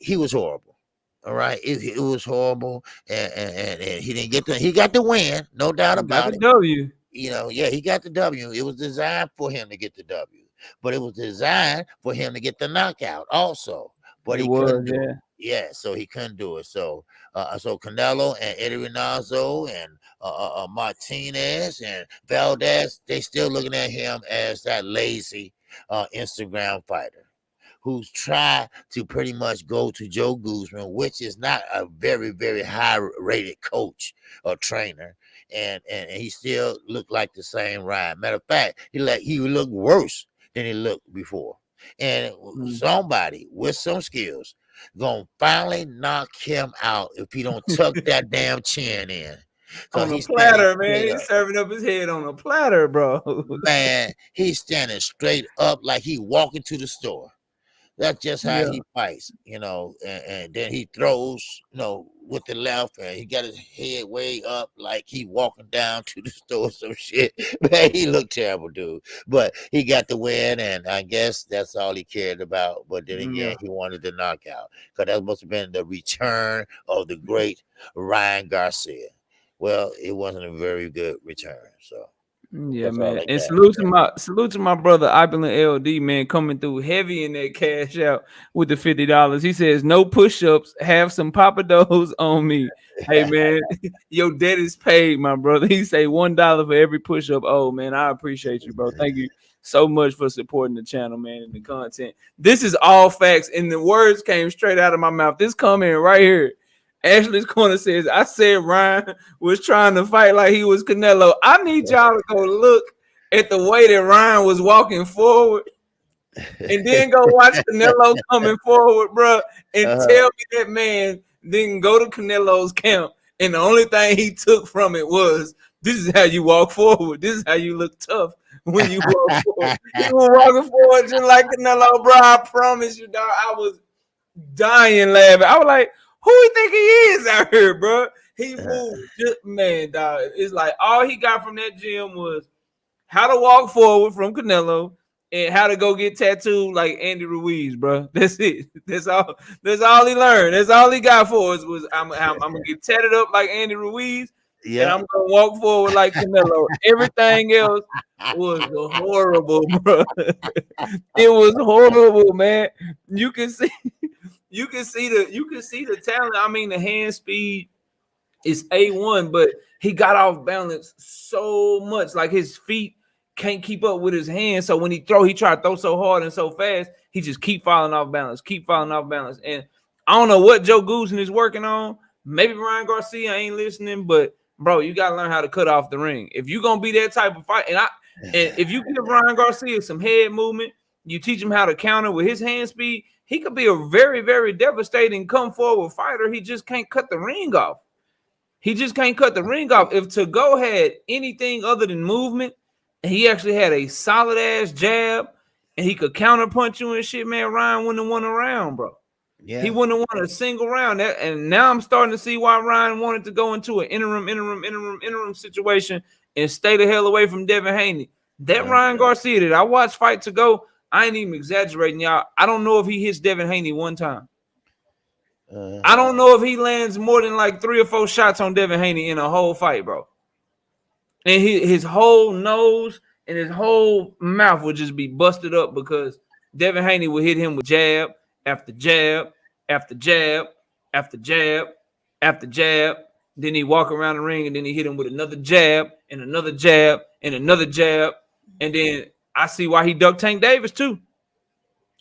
he was horrible. All right, it was horrible, and he didn't get he got the win, no doubt about it. W. Yeah, he got the W. It was designed for him to get the W, but it was designed for him to get the knockout also. But he couldn't do it. Yeah, so he couldn't do it. So Canelo and Eddie Reynoso and Martinez and Valdez, they still looking at him as that lazy Instagram fighter who's tried to pretty much go to Joe Guzman, which is not a very, very high-rated coach or trainer, and he still looked like the same Ryan. Matter of fact, he looked worse than he looked before. And somebody with some skills gonna finally knock him out if he don't tuck that damn chin in. On a platter, man. He's serving up his head on a platter, bro. Man, he's standing straight up like he walking to the store. That's just how he fights, and then he throws, with the left, and he got his head way up like he walking down to the store, some shit. Man, he looked terrible, dude. But he got the win, and I guess that's all he cared about. But then again, he wanted the knockout, because that must have been the return of the great Ryan Garcia. Well, it wasn't a very good return, so. Yeah, man. And salute to my brother Opulent LD, man, coming through heavy in that cash out with the $50. He says no push-ups, have some papados on me. Hey man, your debt is paid, my brother. He say $1 for every push-up. Oh man, I appreciate you, bro. Thank you so much for supporting the channel, man, and the content. This is all facts, and the words came straight out of my mouth. This comment right here. Ashley's Corner says, I said Ryan was trying to fight like he was Canelo. I need y'all to go look at the way that Ryan was walking forward and then go watch Canelo coming forward, bro, and tell me that man didn't go to Canelo's camp and the only thing he took from it was, this is how you walk forward. This is how you look tough when you walk forward. He was walking forward just like Canelo, bro. I promise you, dog. I was dying laughing. I was like, who he think he is out here, bro? He moved, man, dog. It's like all he got from that gym was how to walk forward from Canelo and how to go get tattooed like Andy Ruiz, bro. That's it. That's all he learned. That's all he got for us was I'm gonna get tatted up like Andy Ruiz, and I'm gonna walk forward like Canelo. Everything else was horrible, bro. It was horrible, man. You can see the talent. I mean, the hand speed is A1, but he got off balance so much. Like his feet can't keep up with his hands. So when he try to throw so hard and so fast, he just keep falling off balance. And I don't know what Joe Guzman is working on. Maybe Ryan Garcia ain't listening, but bro, you gotta learn how to cut off the ring. If you're gonna be that type of fight, and if you give Ryan Garcia some head movement, you teach him how to counter with his hand speed, he could be a very, very devastating come forward fighter. He just can't cut the ring off. He just can't cut the ring off. If Tagoe had anything other than movement, and he actually had a solid ass jab, and he could counter punch you and shit, man, Ryan wouldn't have won a round, bro. Yeah. He wouldn't have won a single round. And now I'm starting to see why Ryan wanted to go into an interim situation and stay the hell away from Devin Haney. That Ryan Garcia that I watched fight Tagoe, I ain't even exaggerating, y'all. I don't know if he hits Devin Haney one time. I don't know if he lands more than like 3 or 4 shots on Devin Haney in a whole fight, bro. And his whole nose and his whole mouth would just be busted up because Devin Haney would hit him with jab after jab after jab after jab after jab. Then he walk around the ring and then he hit him with another jab and another jab and another jab. And then I see why he ducked Tank Davis too.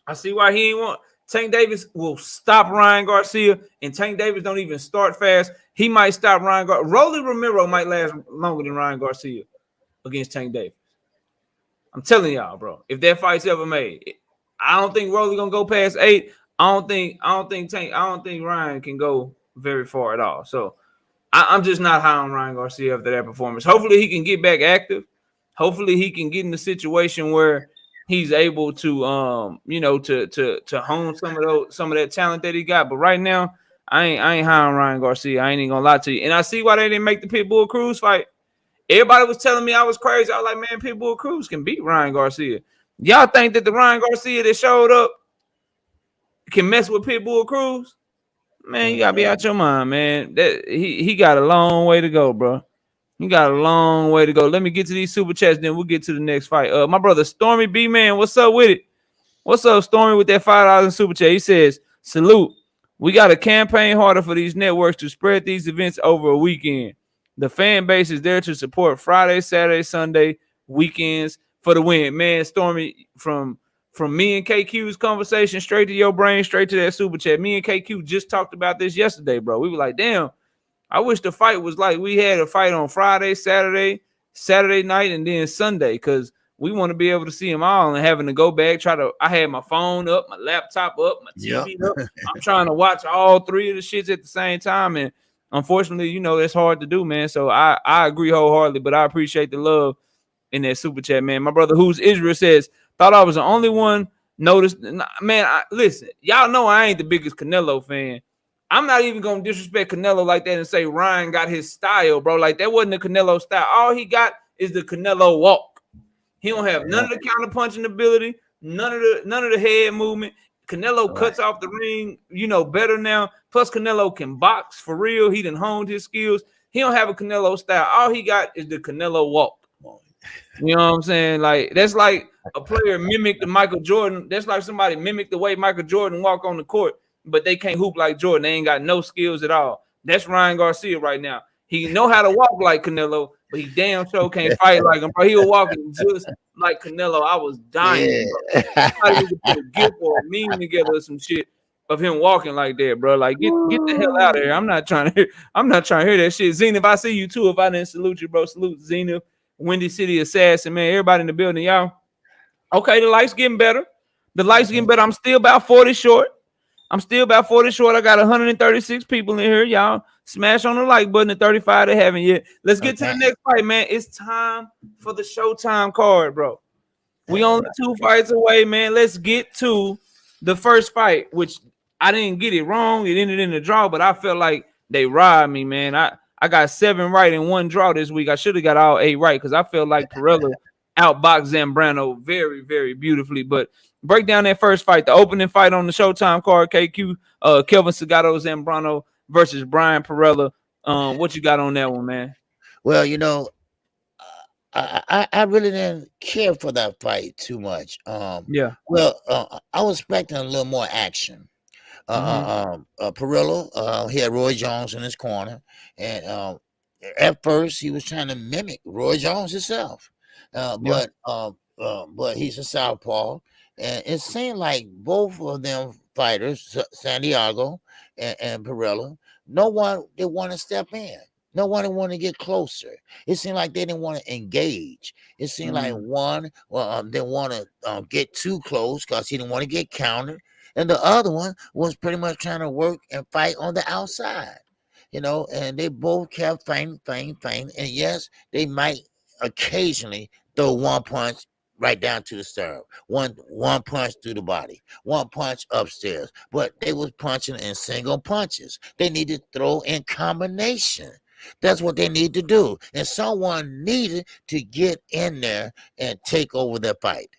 I see why he ain't want. Tank Davis will stop Ryan Garcia, and Tank Davis don't even start fast. He might stop Ryan Garcia. Rolly Romero might last longer than Ryan Garcia against Tank Davis. I'm telling y'all, bro. If that fight's ever made, I don't think Rolly gonna go past 8. I don't think Ryan can go very far at all. So I'm just not high on Ryan Garcia after that performance. Hopefully he can get back active. Hopefully he can get in the situation where he's able to to hone some of that talent that he got. But right now, I ain't high on Ryan Garcia. I ain't even gonna lie to you. And I see why they didn't make the Pitbull Cruz fight. Everybody was telling me I was crazy. I was like, man, Pitbull Cruz can beat Ryan Garcia. Y'all think that the Ryan Garcia that showed up can mess with Pitbull Cruz? Man, you gotta be out your mind, man. That he got a long way to go, bro. You got a long way to go. Let me get to these super chats, then we'll get to the next fight. My brother Stormy B Man, what's up with it? What's up, Stormy, with that $5 in super chat? He says, salute. We got to campaign harder for these networks to spread these events over a weekend. The fan base is there to support Friday, Saturday, Sunday, weekends for the win. Man, Stormy, from me and KQ's conversation straight to your brain, straight to that super chat. Me and KQ just talked about this yesterday, bro. We were like, damn. I wish the fight was like we had a fight on Friday, Saturday night, and then Sunday, because we want to be able to see them all and having to go back. I had my phone up, my laptop up, my TV up. I'm trying to watch all 3 of the shits at the same time. And unfortunately, it's hard to do, man. So I agree wholeheartedly, but I appreciate the love in that super chat, man. My brother Who's Israel says, thought I was the only one noticed. Man, listen, y'all know I ain't the biggest Canelo fan. I'm not even going to disrespect Canelo like that and say Ryan got his style, bro. Like, that wasn't the Canelo style. All he got is the Canelo walk. He don't have none of the counter-punching ability, none of the head movement. Canelo cuts off the ring, better now. Plus, Canelo can box for real. He done honed his skills. He don't have a Canelo style. All he got is the Canelo walk. You know what I'm saying? Like, that's like a player mimicked the Michael Jordan. That's like somebody mimicked the way Michael Jordan walk on the court, but they can't hoop like Jordan. They ain't got no skills at all. That's Ryan Garcia right now. He know how to walk like Canelo, but he damn sure can't fight like him, bro. He was walking just like Canelo. I was dying, bro. Somebody need to put a gift or a meme together or some shit of him walking like that, bro. Like, get the hell out of here. I'm not trying to hear that shit. Zenith, I see you too. If I didn't salute you, bro, salute Zenith, Windy City Assassin, man. Everybody in the building, y'all. Okay, the light's getting better. I'm still about 40 short. I got 136 people in here. Y'all smash on the like button at 35 they haven't yet. Let's get to the next fight, man. It's time for the Showtime card, bro. We only 2 fights away, man. Let's get to the first fight, which I didn't get it wrong. It ended in a draw, but I felt like they robbed me, man. I got 7 right and 1 draw this week. I should have got all 8 right because I felt like Pirella outboxed Zambrano very, very beautifully. But break down that first fight, the opening fight on the Showtime card, KQ, Kelvin Segato Zambrano versus Brian Pirella. What you got on that one, man? Well, I really didn't care for that fight too much. Well, I was expecting a little more action. Pirella, he had Roy Jones in his corner, and at first he was trying to mimic Roy Jones himself, but he's a southpaw, and it seemed like both of them fighters, Santiago and Pirella, no one did want to step in. No one wanted to get closer. It seemed like they didn't want to engage. It seemed like one didn't want to get too close because he didn't want to get countered. and the other one was pretty much trying to work and fight on the outside. And they both kept fighting, and yes, they might occasionally throw one punch right down to the sternum, one punch through the body, one punch upstairs, but they was punching in single punches. They need to throw in combination. That's what they need to do, and someone needed to get in there and take over the fight.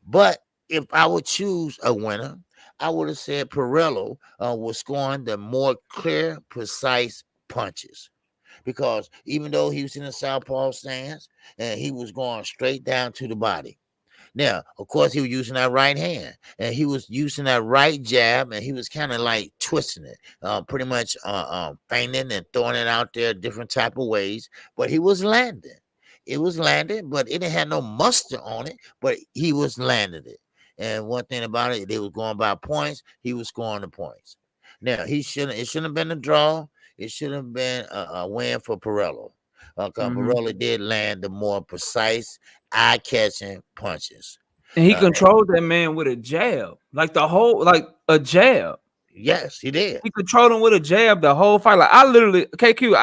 But if I would choose a winner, I would have said Pirella was scoring the more clear, precise punches. Because even though he was in the southpaw stance, and he was going straight down to the body. Now, of course, he was using that right hand, and he was using that right jab, and he was kind of like twisting it, pretty much feinting and throwing it out there different type of ways. But he was landing. It was landing, but it didn't have no muster on it. But he was landing it. And one thing about it, they was going by points. He was scoring the points. Now, it shouldn't have been a draw. It should have been a win for Pirella. Pirella did land the more precise, eye-catching punches. And he controlled that man with a jab. Like a jab. Yes, he did. He controlled him with a jab the whole fight. Like I literally, KQ,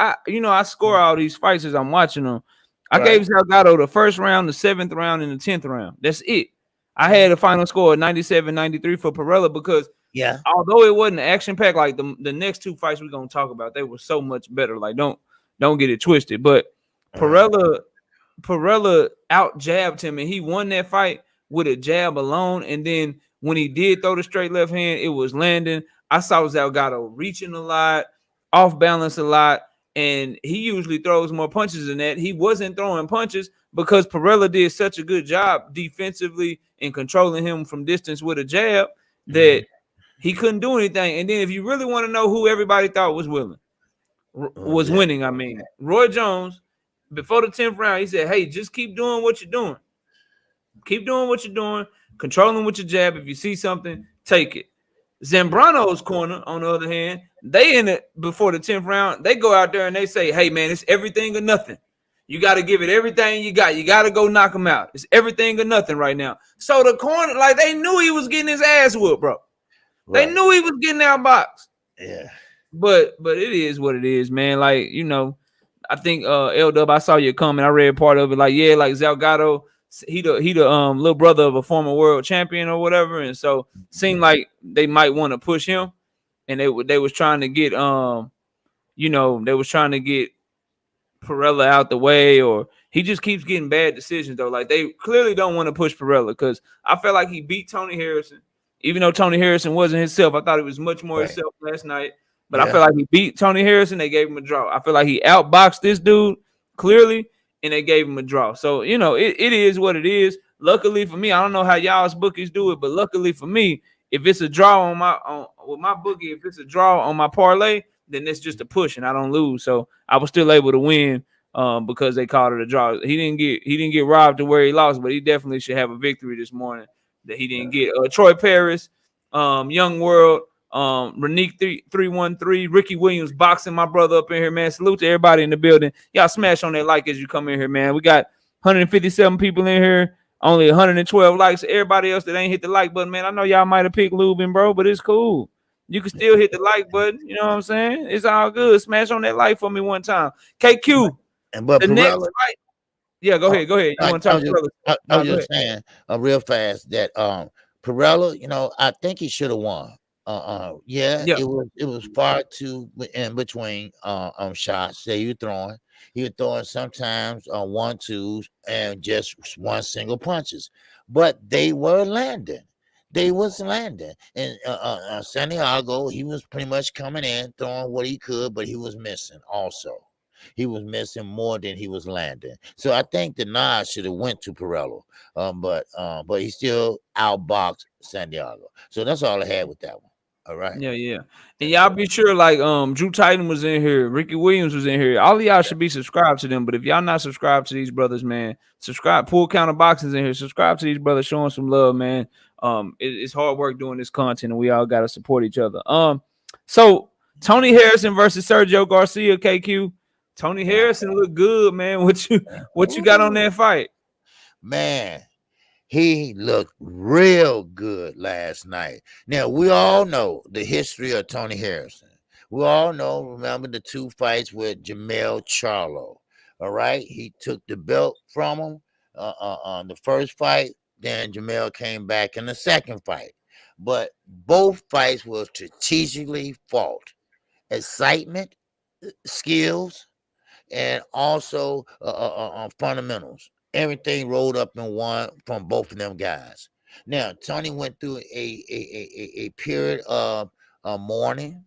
I score all these fights as I'm watching them. I gave Salgado the first round, the 7th round, and the 10th round. That's it. I had a final score of 97-93 for Pirella because although it wasn't action-packed, like the next two fights we're gonna talk about, they were so much better. Like don't get it twisted. But Pirella out jabbed him, and he won that fight with a jab alone. And then when he did throw the straight left hand, it was landing. I saw Salgado reaching a lot, off balance a lot, and he usually throws more punches than that. He wasn't throwing punches because Pirella did such a good job defensively in controlling him from distance with a jab that he couldn't do anything. And then if you really want to know who everybody thought was winning, I mean, Roy Jones, before the 10th round, he said, hey, just keep doing what you're doing. Keep doing what you're doing, controlling with your jab. If you see something, take it. Zambrano's corner, on the other hand, they in it before the 10th round. They go out there and they say, hey, man, it's everything or nothing. You got to give it everything you got. You got to go knock him out. It's everything or nothing right now. So the corner, like they knew he was getting his ass whooped, bro. Right. They knew he was getting outboxed. Yeah. But it is what it is, man. Like, I think L-Dub, I saw your comment. I read part of it. Like, yeah, like Salgado, he the little brother of a former world champion or whatever. And so seemed like they might want to push him. And they was trying to get they was trying to get Pirella out the way, or he just keeps getting bad decisions though. Like they clearly don't want to push Pirella because I felt like he beat Tony Harrison, even though Tony Harrison wasn't himself. I thought he was much more himself last night, but I feel like he beat Tony Harrison. They gave him a draw. I feel like he outboxed this dude clearly, and they gave him a draw. So it is what it is. Luckily for me, I don't know how y'all's bookies do it, but luckily for me, if it's a draw with my bookie, if it's a draw on my parlay, then it's just a push and I don't lose. So I was still able to win because they called it a draw. He didn't get robbed to where he lost, but he definitely should have a victory this morning that he didn't get. Troy Paris, Young World, Renique 313, Ricky Williams boxing, my brother up in here, man. Salute to everybody in the building. Y'all smash on that like as you come in here, man. We got 157 people in here. Only 112 likes. Everybody else that ain't hit the like button, man, I know y'all might have picked Lubin, bro, but it's cool. You can still hit the like button. You know what I'm saying? It's all good. Smash on that like for me one time. KQ. But the Pirella, next fight. Yeah, go ahead. You want to talk to I was just saying real fast that Pirella, I think he should have won. It was far too in between shots that he was throwing. He was throwing sometimes 1-2s and just one single punches, but they were landing. They was landing, and Santiago, he was pretty much coming in throwing what he could, but he was missing. Also, he was missing more than he was landing. So I think the nod should have went to Pirella, but he still outboxed Santiago. So that's all I had with that one. All right. Yeah. And y'all be sure, like Drew Titan was in here, Ricky Williams was in here. All of y'all should be subscribed to them. But if y'all not subscribed to these brothers, man, subscribe. Pool Counter Boxing's in here. Subscribe to these brothers, showing some love, man. It's hard work doing this content, and we all gotta support each other. So Tony Harrison versus Sergio Garcia, KQ. Tony Harrison looked good, man. What you got on that fight? Man, He looked real good last night. Now, we all know the history of Tony Harrison. We all know, remember the 2 fights with Jamel Charlo. All right. He took the belt from him on the first fight. Then Jamel came back in the second fight. But both fights were strategically fought. Excitement, skills, and also fundamentals. Everything rolled up in one from both of them guys. Now, Tony went through a period of mourning.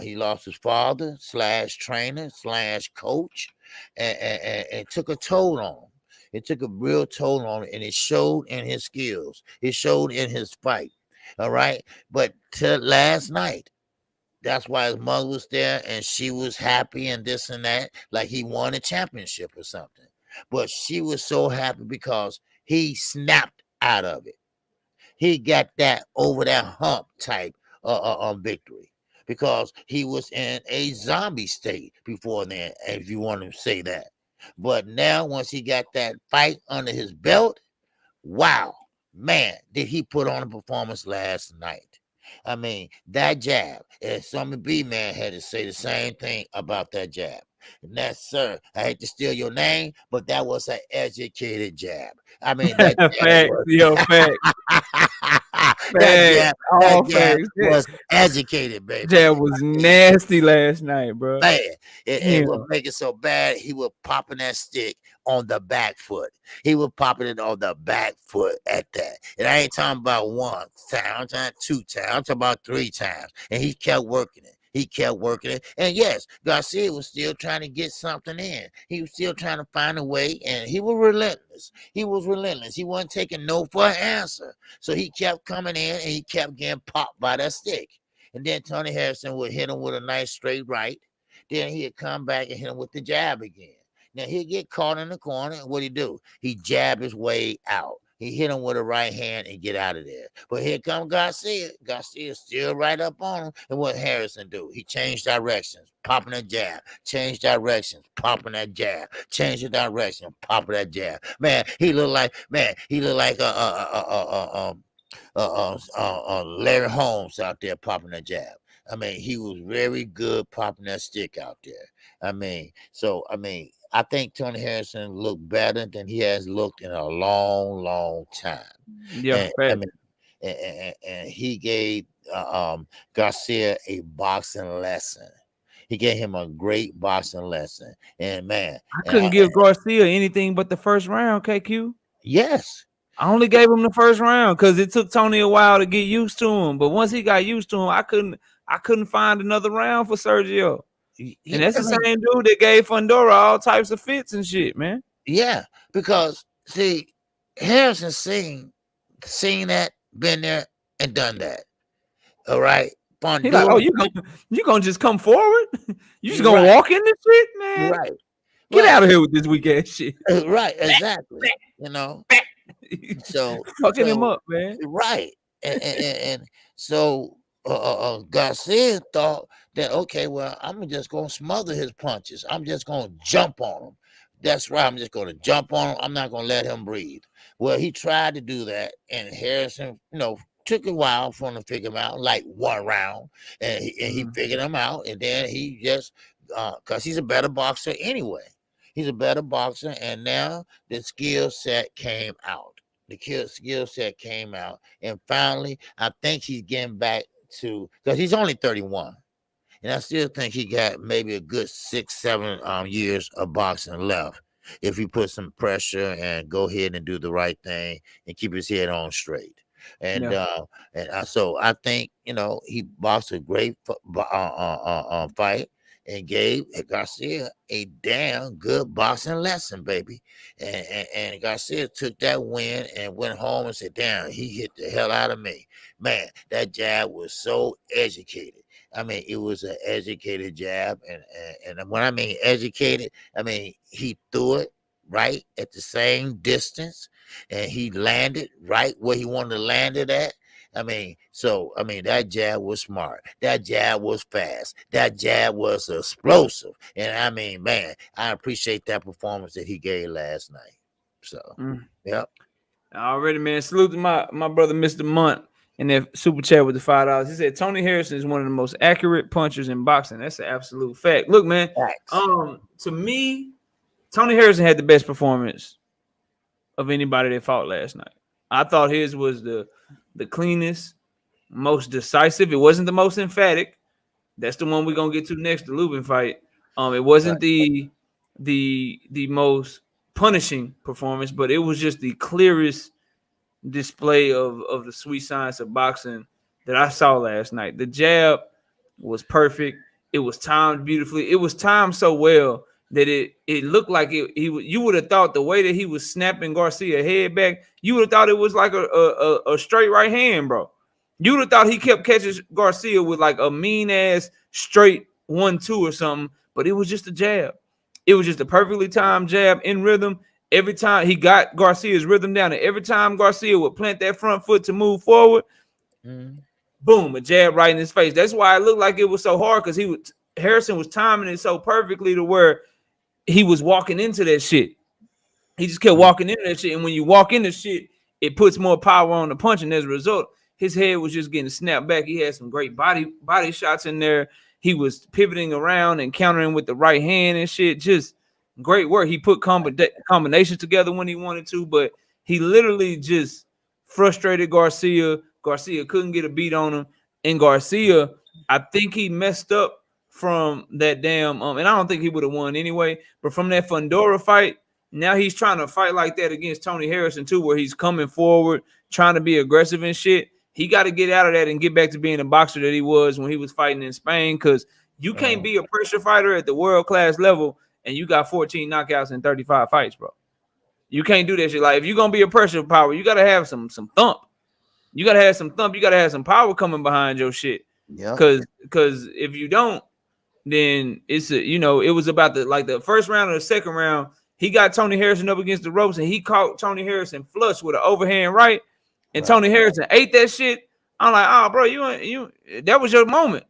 He lost his father slash trainer slash coach, and took a toll on him. It took a real toll on him, and it showed in his skills. It showed in his fight. All right, but till last night, that's why his mother was there and she was happy and this and that, like he won a championship or something. But she was so happy because he snapped out of it. He got that over that hump type victory because he was in a zombie state before then, if you want to say that. But now, once he got that fight under his belt, wow, man, did he put on a performance last night? I mean, that jab, and some B man had to say the same thing about that jab. And that's, sir, I hate to steal your name, but that was an educated jab. I mean, that jab Facts, was yo, facts, facts, that all jab facts. That was educated, baby. jab was nasty last night, bro. Man, it Yeah. would make it so bad. He was popping that stick on the back foot. He was popping it on the back foot at that. And I ain't talking about 1 time, I'm talking 2 times, I'm talking about 3 times. And he kept working it. He kept working it. And yes, Garcia was still trying to get something in. He was still trying to find a way, and he was relentless. He was relentless. He wasn't taking no for an answer. So he kept coming in, and he kept getting popped by that stick. And then Tony Harrison would hit him with a nice straight right. Then he'd come back and hit him with the jab again. Now he'd get caught in the corner. And what'd he do? He jab his way out. He hit him with a right hand and get out of there. But here comes Garcia. Garcia's still right up on him. And what Harrison do? He changed directions, popping that jab. Change directions, popping that jab. Change the direction, popping that jab. Man, he looked like Larry Holmes out there popping that jab. I mean, he was very good popping that stick out there. I think Tony Harrison looked better than he has looked in a long, long time. Yeah, And I facts. mean, and he gave Garcia a boxing lesson. He gave him a great boxing lesson. And man, I and couldn't give Garcia anything but the first round, KQ. yes, I only gave him the first round because it took Tony a while to get used to him. But once he got used to him, I couldn't find another round for Sergio. And that's I the mean, same dude that gave Fundora all types of fits and shit, man. yeah, because see, Harrison seen that, been there, and done that. All right, He like, oh, Fundora, you gonna just come forward? You just you're gonna right, walk in this shit, you're man? right, Get right, out of here with this weak ass shit. right, exactly. You know, so Fucking him so up, man. right, and so Garcia thought that okay, well, I'm just gonna smother his punches. I'm just gonna jump on him. That's right. I'm just gonna jump on him. I'm not gonna let him breathe. Well, he tried to do that, and Harrison, took a while for him to figure him out, like 1 round, and he figured him out, and then he just because he's a better boxer anyway. He's a better boxer, and now the skill set came out. Skill set came out, and finally, I think he's getting back to because he's only 31, and I still think he got maybe a good 6, 7 years of boxing left if he put some pressure and go ahead and do the right thing and keep his head on straight. And Yeah. so I think he boxed a great fight and gave Garcia a damn good boxing lesson, baby. And Garcia took that win and went home and said, "Damn, he hit the hell out of me, man. That jab was so educated." I mean, it was an educated jab, and when I mean educated, I mean he threw it right at the same distance, and he landed right where he wanted to land it at. I mean, that jab was smart. That jab was fast. That jab was explosive. And I mean, man, I appreciate that performance that he gave last night. So, yep. Already, man. Salute to my brother, Mr. Munt, in that super chat with the $5. He said Tony Harrison is one of the most accurate punchers in boxing. That's an absolute fact. Look, man. Facts. To me, Tony Harrison had the best performance of anybody that fought last night. I thought his was the cleanest, most decisive. It wasn't the most emphatic. That's the one we're gonna get to next, the Lubin fight. It wasn't Right. the most punishing performance, but it was just the clearest display of the sweet science of boxing that I saw last night. The jab was perfect. It was timed beautifully. It was timed so well that it looked like you would have thought the way that he was snapping Garcia head back, you would have thought it was like a straight right hand, bro. You would have thought he kept catching Garcia with like a mean ass straight 1-2 or something, but it was just a jab. It was just a perfectly timed jab in rhythm. Every time he got Garcia's rhythm down, and every time Garcia would plant that front foot to move forward, boom, a jab right in his face. That's why it looked like it was so hard, because Harrison was timing it so perfectly to where he was walking into that shit. He just kept walking into that shit, and when you walk into shit, it puts more power on the punch, and as a result, his head was just getting snapped back. He had some great body shots in there. He was pivoting around and countering with the right hand and shit. Just great work. He put combinations together when he wanted to, but he literally just frustrated Garcia. Garcia couldn't get a beat on him. And Garcia, I think he messed up from that damn and I don't think he would have won anyway, but from that Fundora fight, now he's trying to fight like that against Tony Harrison too, where he's coming forward, trying to be aggressive and shit. He got to get out of that and get back to being a boxer that he was when he was fighting in Spain, because you can't be a pressure fighter at the world-class level and you got 14 knockouts in 35 fights, bro. You can't do that shit. Like, if you're going to be a pressure power, you got to have some thump. You got to have some thump. You got to have some power coming behind your shit. Yeah. Because if you don't, then it's it was about the first round or the second round. He got Tony Harrison up against the ropes and he caught Tony Harrison flush with an overhand right, and Tony Harrison ate that shit. I'm like, oh, bro, you that was your moment.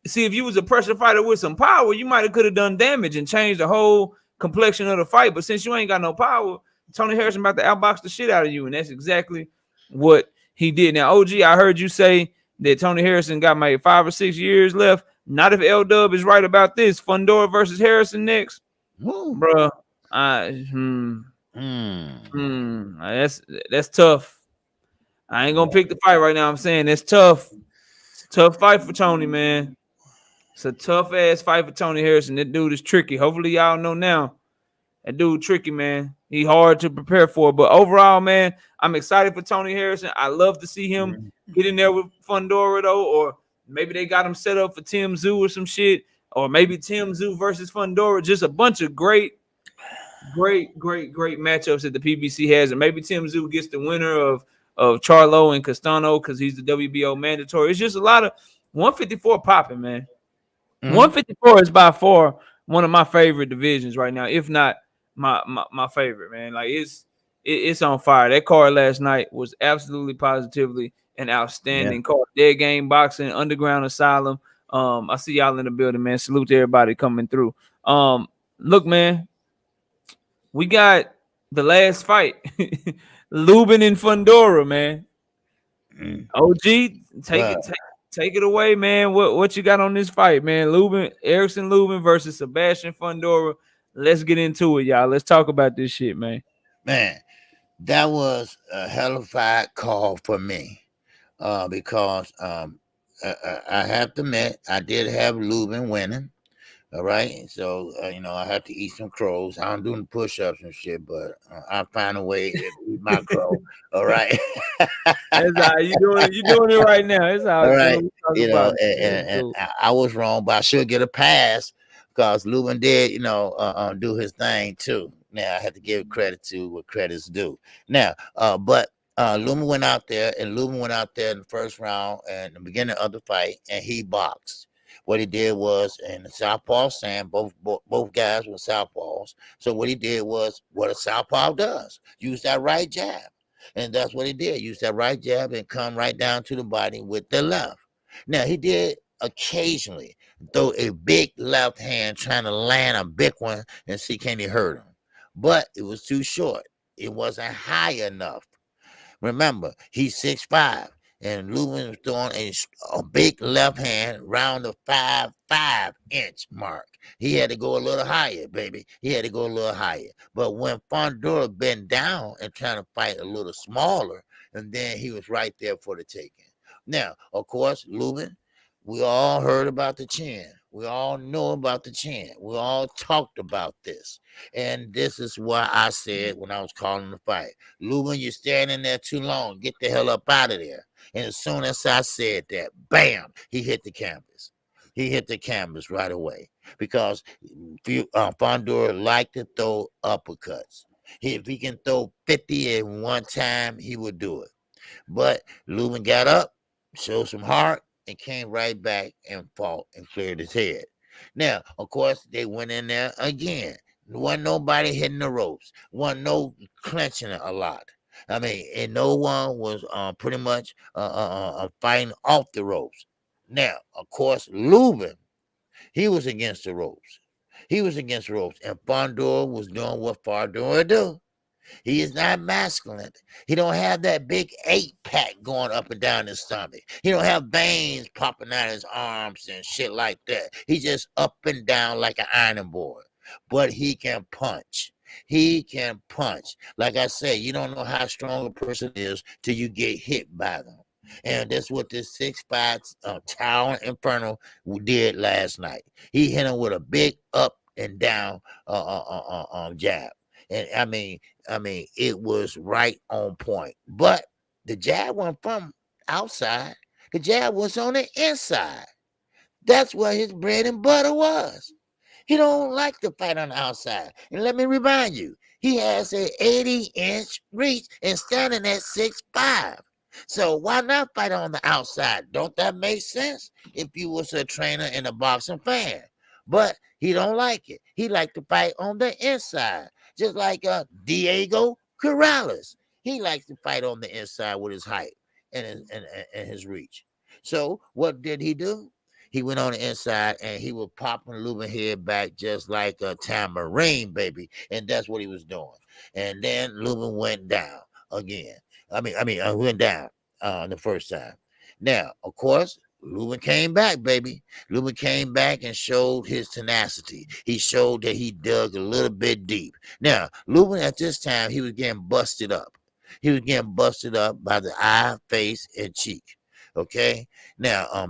See, if you was a pressure fighter with some power, you might have could have done damage and changed the whole complexion of the fight. But since you ain't got no power, Tony Harrison about to outbox the shit out of you, and that's exactly what he did. Now, OG, I heard you say that Tony Harrison got maybe 5 or 6 years left. Not if L Dub is right about this. Fundora versus Harrison next, bro. That's tough. I ain't gonna pick the fight right now. I'm saying it's tough. It's a tough fight for Tony, man. It's a tough ass fight for Tony Harrison. That dude is tricky. Hopefully, y'all know now. That dude tricky, man. He hard to prepare for. But overall, man, I'm excited for Tony Harrison. I love to see him get in there with Fundora, though, or maybe they got him set up for Tim Tszyu or some shit, or maybe Tim Tszyu versus Fundora. Just a bunch of great matchups that the PBC has, and maybe Tim Tszyu gets the winner of Charlo and Castano because he's the WBO mandatory. It's just a lot of 154 popping, man. 154 is by far one of my favorite divisions right now, if not my favorite, man. Like it's on fire. That card last night was absolutely positively an outstanding card. Dead Game Boxing, Underground Asylum. I see y'all in the building, man. Salute to everybody coming through. Look, man, we got the last fight. Lubin and Fundora, man. OG, take it away, man. What you got on this fight, man? Erickson Lubin versus Sebastian Fundora. Let's get into it, y'all. Let's talk about this shit, man. Man, that was a hell of a fight call for me, because I have to admit I did have Lubin winning. All right, so I have to eat some crows. I don't do the push-ups and shit, but I find a way to eat my crow. All right, that's how you doing. You doing it right now. It's how. All right, and I was wrong, but I should get a pass because Lubin did, do his thing too. Now I have to give credit to what credit's due. Now, but Lubin went out there in the first round and the beginning of the fight, and he boxed. What he did was, in the southpaw stand, both guys were southpaws. So what he did was what a southpaw does: use that right jab, and that's what he did. Use that right jab and come right down to the body with the left. Now he did occasionally throw a big left hand, trying to land a big one and see can he hurt him, but it was too short. It wasn't high enough. Remember, he's 6'5", and Lubin was throwing a big left hand round the 5'5" mark. He had to go a little higher, baby. He had to go a little higher. But when Fundora bent down and trying to fight a little smaller, and then he was right there for the taking. Now, of course, Lubin, we all heard about the chin. We all know about the chin. We all talked about this. And this is why I said when I was calling the fight, Lubin, you're standing there too long. Get the hell up out of there. And as soon as I said that, bam, he hit the canvas. He hit the canvas right away because Fundora liked to throw uppercuts. If he can throw 50 at one time, he would do it. But Lubin got up, showed some heart, and came right back and fought and cleared his head. Now, of course, they went in there again. Wasn't nobody hitting the ropes. Wasn't no clenching a lot. I mean, and no one was pretty much fighting off the ropes. Now, of course, Lubin, he was against the ropes. He was against the ropes, and Fundora was doing what Fundora do. He is not masculine. He don't have that big 8-pack going up and down his stomach. He don't have veins popping out his arms and shit like that. He's just up and down like an ironing board. But he can punch. He can punch. Like I say, you don't know how strong a person is till you get hit by them. And that's what this 6'5" Tower Inferno did last night. He hit him with a big up and down jab. And I mean, it was right on point. But the jab wasn't from outside. The jab was on the inside. That's where his bread and butter was. He don't like to fight on the outside. And let me remind you, he has an 80-inch reach and standing at 6'5". So why not fight on the outside? Don't that make sense if you was a trainer and a boxing fan? But he don't like it. He like to fight on the inside, just like Diego Corrales. He likes to fight on the inside with his height and his reach. So what did he do? He went on the inside and he was popping Lubin head back just like a tambourine, baby. And that's what he was doing. And then Lubin went down again. Went down the first time. Now, of course, Lubin came back, baby. Lubin came back and showed his tenacity. He showed that he dug a little bit deep. Now, Lubin at this time, he was getting busted up. He was getting busted up by the eye, face, and cheek. Okay? Now,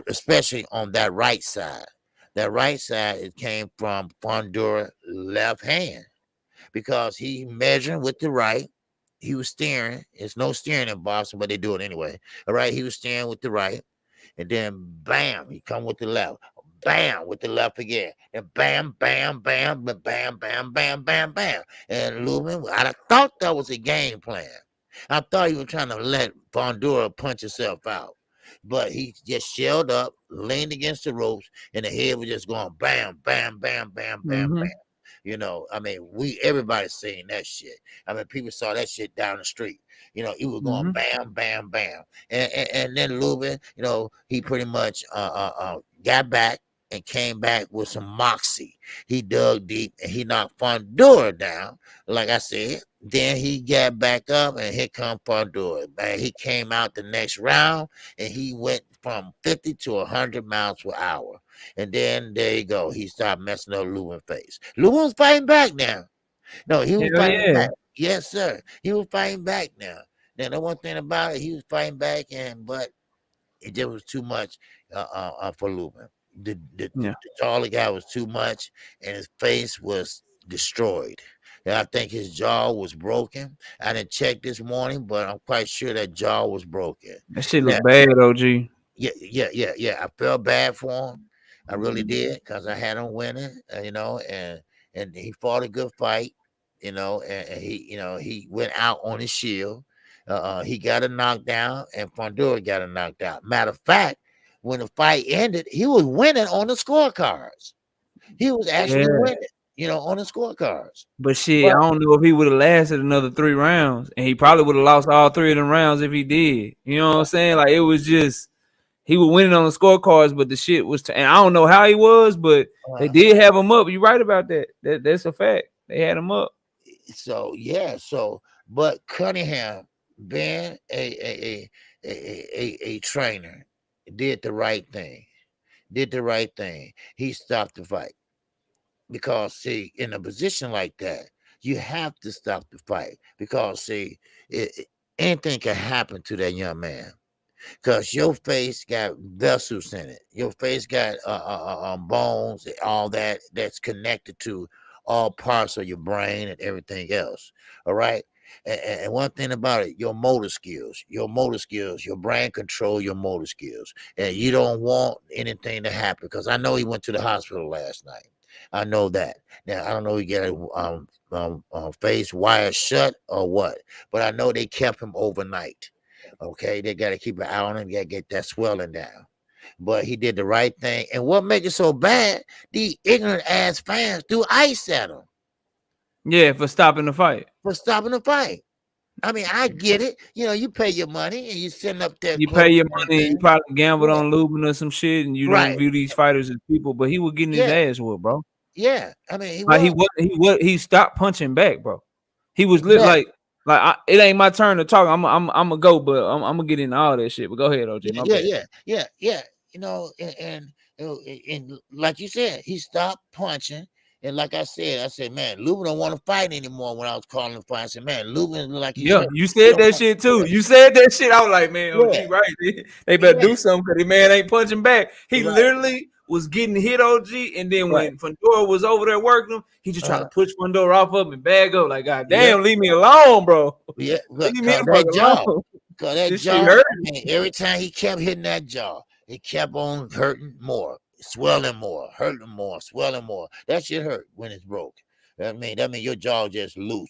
especially on that right side. That right side, it came from Fundora left hand because he measured with the right. He was steering. It's no steering in boxing, but they do it anyway. All right, he was steering with the right. And then bam, he come with the left. Bam, with the left again. And bam, bam, bam, bam, bam, bam, bam, bam, bam. And Lubin, I thought that was a game plan. I thought he was trying to let Fundora punch himself out. But he just shelled up, leaned against the ropes, and the head was just going bam, bam, bam, bam, bam, bam. You know, I mean, everybody's saying that shit. I mean, people saw that shit down the street. You know, he was going bam, bam, bam. And then Lubin, you know, he pretty much got back and came back with some moxie. He dug deep and he knocked Fundora down, like I said. Then he got back up and here come Fundora. Man, he came out the next round and he went from 50 to 100 miles per hour. And then there you go. He started messing up Lubin's face. Lubin was fighting back now. No, he was fighting back. Yes, sir. He was fighting back now. Now, the one thing about it, he was fighting back, but it just was too much for Lubin. The taller guy was too much, and his face was destroyed. And I think his jaw was broken. I didn't check this morning, but I'm quite sure that jaw was broken. That shit look bad, OG. Yeah. I felt bad for him. I really did because I had him winning, you know, and he fought a good fight, you know, and he went out on his shield. He got a knockdown, and Fundora got a knockdown. Matter of fact, when the fight ended, he was winning on the scorecards. He was actually winning, you know, on the scorecards. But shit, I don't know if he would have lasted another 3 rounds, and he probably would have lost all 3 of them rounds if he did. You know what I'm saying? Like, it was just, he was winning on the scorecards, but the shit was, and I don't know how he was, but they did have him up. You're right about that. That's a fact. They had him up. So, yeah. But Cunningham being a trainer, did the right thing. Did the right thing. He stopped the fight. Because see, in a position like that, you have to stop the fight. Because see, anything can happen to that young man. Because your face got vessels in it. Your face got bones, all that that's connected to all parts of your brain and everything else. All right. And one thing about it, your motor skills, your brain control your motor skills. And you don't want anything to happen. Because I know he went to the hospital last night. I know that. Now, I don't know he got a face wired shut or what, but I know they kept him overnight. Okay, they got to keep an eye on him. You got to get that swelling down. But he did the right thing. And what makes it so bad, the ignorant ass fans threw ice at him. Yeah, for stopping the fight. For stopping the fight. I mean, I get it. You know, you pay your money and you send up there. You pay your money and you probably gambled on Lubin or some shit, and you don't view these fighters as people. But he was getting his ass whooped, bro. Yeah, I mean, he stopped punching back, bro. He was like it ain't my turn to talk. I'm gonna go, but I'm gonna get into all that shit. But go ahead, OG. Yeah. You know, and like you said, he stopped punching. And like I said, man, Lubin don't want to fight anymore. When I was calling him fight, I said, man, Lubin, like you said that shit too. You said that shit. I was like, man, OG, right? They better do something because the man ain't punching back. He literally was getting hit, OG, and then when Fundora was over there working him, he just tried to push Fundora off of him and bag up. Like, God damn, leave me alone, bro. Yeah, leave me that jaw. Cause that jaw, hurt. Every time he kept hitting that jaw, it kept on hurting more, swelling more, hurting more, swelling more. That shit hurt when it's broke. That mean your jaw just loose.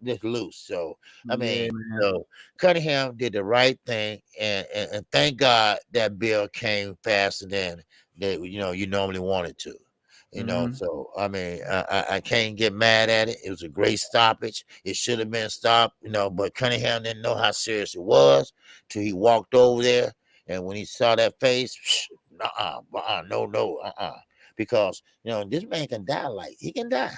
Just loose. So I mean, so Cunningham did the right thing, and thank God that bill came faster than you normally wanted to. So I mean, I can't get mad at it. It was a great stoppage. It should have been stopped, but Cunningham didn't know how serious it was till he walked over there, and when he saw that face, no, because this man can die. Like he can die,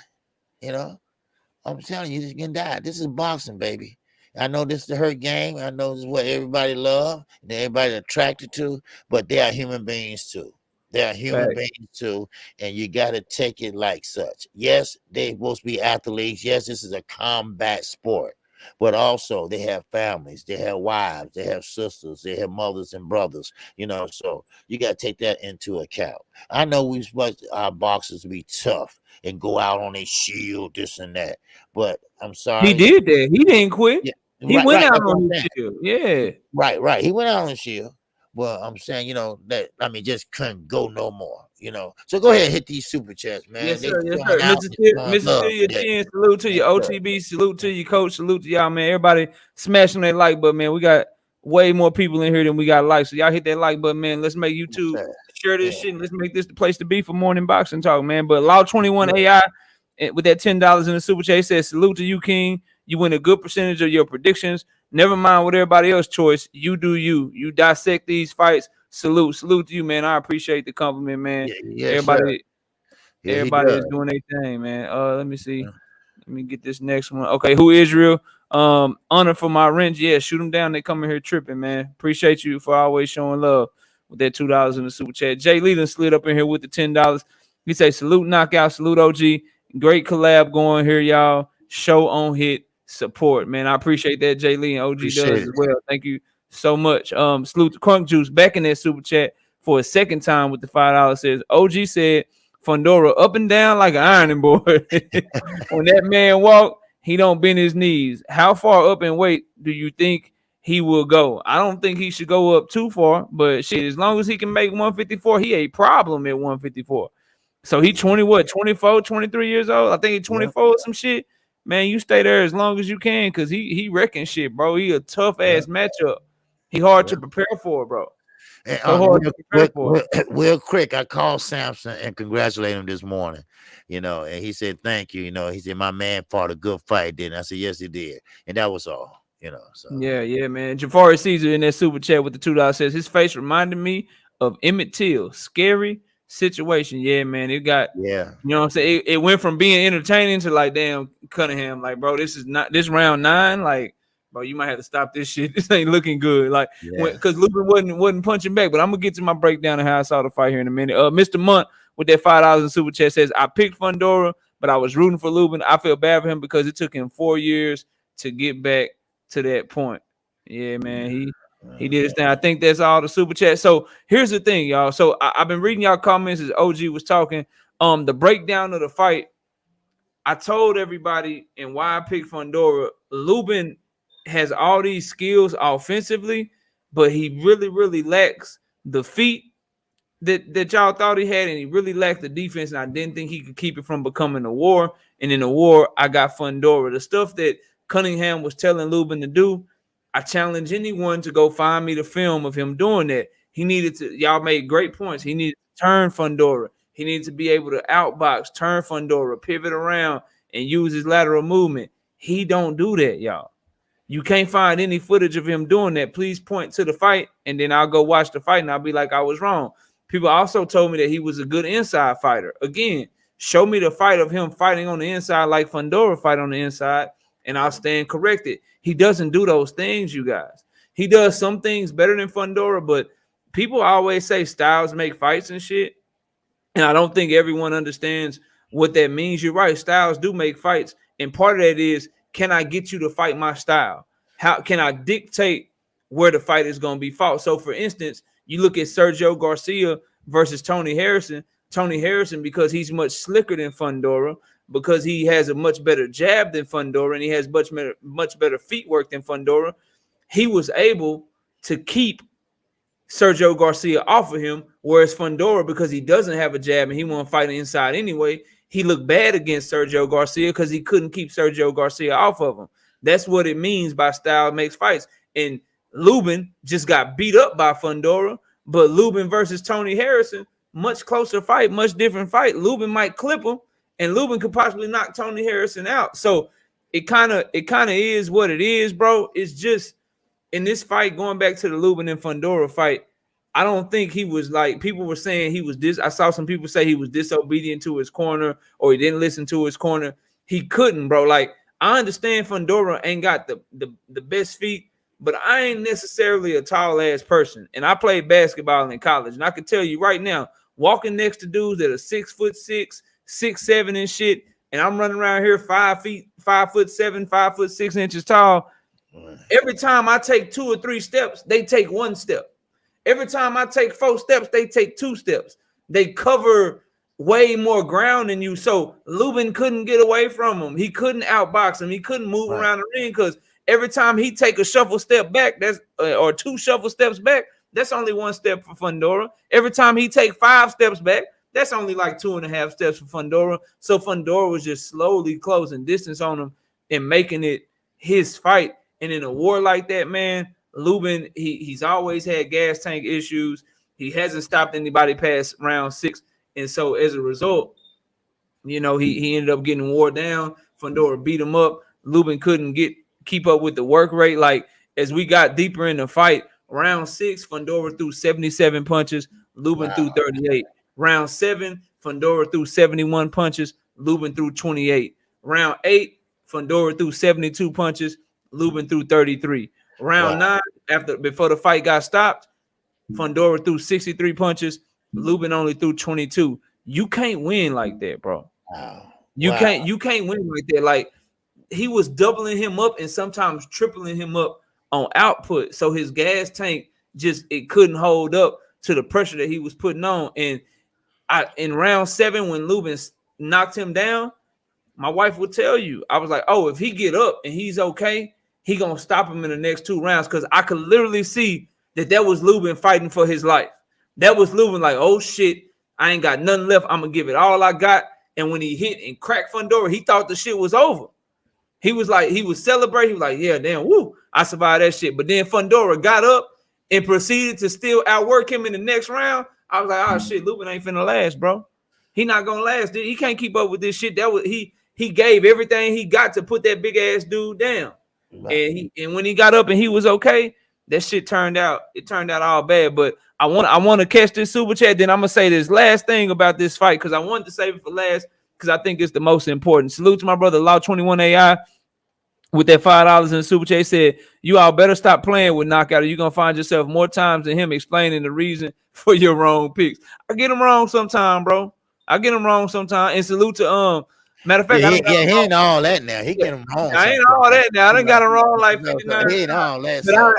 I'm telling you, this can die. This is boxing, baby. I know this is the hurt game. I know this is what everybody love and everybody attracted to, but they are human beings too. They are human beings too, and you got to take it like such. Yes, they're supposed to be athletes. Yes, this is a combat sport, but also they have families, they have wives, they have sisters, they have mothers and brothers. So you got to take that into account. I know we supposed our boxers to be tough and go out on a shield, this and that. But I'm sorry. He did that. He didn't quit. Yeah, he went out on the shield. Yeah. Right. He went out on the shield. Well, I'm saying, just couldn't go no more, So go ahead and hit these super chats, man. Yes, sir. Mr. Chin, salute to you. OTB, salute to you, coach. Salute to y'all, man. Everybody smashing that like button, man. We got way more people in here than we got likes. So y'all hit that like button, man. Let's make YouTube share this shit and let's make this the place to be for morning boxing talk, man. But Law 21 AI with that $10 in the super chat says, salute to you, King. You win a good percentage of your predictions. Never mind what everybody else choice. You do you. You dissect these fights. Salute to you, man. I appreciate the compliment, man. Everybody is doing their thing, man. Let me see. Let me get this next one. Okay, who Israel? Honor for my wrench. Yeah, shoot them down. They coming here tripping, man. Appreciate you for always showing love with that $2 in the super chat. Jay Leland slid up in here with the $10. He say, salute knockout, salute OG. Great collab going here, y'all. Show on hit. Support, man. I appreciate that. Jay Lee and OG does as well. Thank you so much. Salute to Crunk Juice back in that super chat for a second time with the $5. Says OG said Fundora up and down like an ironing board. When that man walk, he don't bend his knees. How far up in weight do you think he will go? I don't think he should go up too far, but shit, as long as he can make 154, he a problem at 154. So he 24, 23 years old. I think he's 24 or some shit. Man, you stay there as long as you can because he wrecking shit, bro. He a tough ass matchup. He hard to prepare for, bro. Real quick, I called Samson and congratulated him this morning, and he said, thank you. He said, my man fought a good fight, didn't I? said, yes, he did. And that was all, So. Yeah, man. Jafari Caesar in that super chat with the $2 says his face reminded me of Emmett Till. Scary situation. Yeah, man. It got, you know what I'm saying? It went from being entertaining to like, damn, Cunningham, like, bro, this is not this round 9. Like, bro, you might have to stop this shit. This ain't looking good. Like, Yeah. because Lubin wasn't punching back. But I'm gonna get to my breakdown of how I saw the fight here in a minute. Mr. Munt with that $5 in super chat says, I picked Fundora, but I was rooting for Lubin. I feel bad for him because it took him 4 years to get back to that point. Yeah, man, he did his thing. I think that's all the super chat. So here's the thing, y'all. So I've been reading y'all comments as OG was talking. The breakdown of the fight. I told everybody and why I picked Fundora. Lubin has all these skills offensively, but he really, really lacks the feet that y'all thought he had, and he really lacked the defense, and I didn't think he could keep it from becoming a war. And in the war, I got Fundora. The stuff that Cunningham was telling Lubin to do, I challenge anyone to go find me the film of him doing that. He needed to, y'all made great points. He needed to turn Fundora. He needs to be able to outbox, turn Fundora, pivot around, and use his lateral movement. He don't do that, y'all. You can't find any footage of him doing that. Please point to the fight, and then I'll go watch the fight, and I'll be like, I was wrong. People also told me that he was a good inside fighter. Again, show me the fight of him fighting on the inside like Fundora fight on the inside, and I'll stand corrected. He doesn't do those things, you guys. He does some things better than Fundora, but people always say styles make fights and shit. And I don't think everyone understands what that means. You're right. Styles do make fights. And part of that is, can I get you to fight my style? How can I dictate where the fight is going to be fought? So, for instance, you look at Sergio Garcia versus Tony Harrison. Tony Harrison, because he's much slicker than Fundora, because he has a much better jab than Fundora, and he has much better feet work than Fundora, he was able to keep Sergio Garcia off of him, whereas Fundora, because he doesn't have a jab and he won't fight inside anyway, he looked bad against Sergio Garcia because he couldn't keep Sergio Garcia off of him. That's what it means by style makes fights. And Lubin just got beat up by Fundora, but Lubin versus Tony Harrison, much closer fight, much different fight. Lubin might clip him, and Lubin could possibly knock Tony Harrison out. So it kind of is what it is, bro. It's just, in this fight, going back to the Lubin and Fundora fight, I don't think he was like, people were saying he was I saw some people say he was disobedient to his corner or he didn't listen to his corner. He couldn't, bro. Like, I understand Fundora ain't got the best feet, but I ain't necessarily a tall ass person. And I played basketball in college. And I can tell you right now, walking next to dudes that are 6'6", 6'7" and shit, and I'm running around here 5'7", 5'6" inches tall. Every time I take 2 or 3 steps, they take 1 step. Every time I take 4 steps, they take 2 steps. They cover way more ground than you. So Lubin couldn't get away from him. He couldn't outbox him. He couldn't move around the ring because every time he take a shuffle step back, that's or 2 shuffle steps back, that's only 1 step for Fundora. Every time he take 5 steps back, that's only like 2.5 steps for Fundora. So Fundora was just slowly closing distance on him and making it his fight. And in a war like that, man, Lubin, he's always had gas tank issues. He hasn't stopped anybody past round 6. And so as a result, you know, he ended up getting wore down. Fundora beat him up. Lubin couldn't keep up with the work rate. Like, as we got deeper in the fight, round 6, Fundora threw 77 punches. Lubin threw 38. Round 7, Fundora threw 71 punches. Lubin threw 28. Round 8, Fundora threw 72 punches. Lubin threw 33. Round 9, before the fight got stopped, Fundora threw 63 punches. Lubin only threw 22. You can't win like that, bro. You can't win like that. Like, he was doubling him up and sometimes tripling him up on output. So his gas tank it couldn't hold up to the pressure that he was putting on. And in round 7, when Lubin knocked him down, my wife would tell you, I was like, oh, if he get up and he's okay, he gonna stop him in the next 2 rounds, because I could literally see that was Lubin fighting for his life. That was Lubin like, oh shit, I ain't got nothing left. I'm gonna give it all I got. And when he hit and cracked Fundora, he thought the shit was over. He was like, he was celebrating. He was like, yeah, damn, woo, I survived that shit. But then Fundora got up and proceeded to still outwork him in the next round. I was like, oh shit, Lubin ain't finna last, bro. He not gonna last. He can't keep up with this shit. That was he gave everything he got to put that big ass dude down. And when he got up and he was okay, that shit turned out all bad. But I want to catch this super chat. Then I'm gonna say this last thing about this fight, because I wanted to save it for last, because I think it's the most important. Salute to my brother Law 21 AI. with that $5 in the super chat. He said, "You all better stop playing with knockout, or you're gonna find yourself more times than him explaining the reason for your wrong picks." I get them wrong sometime, bro. I get them wrong sometime. And salute to matter of fact, Yeah, I don't got he them wrong. ain't all that now. He Yeah, get him wrong I ain't sometimes. all that now. I done got it wrong like So 59 he ain't times. all that. But So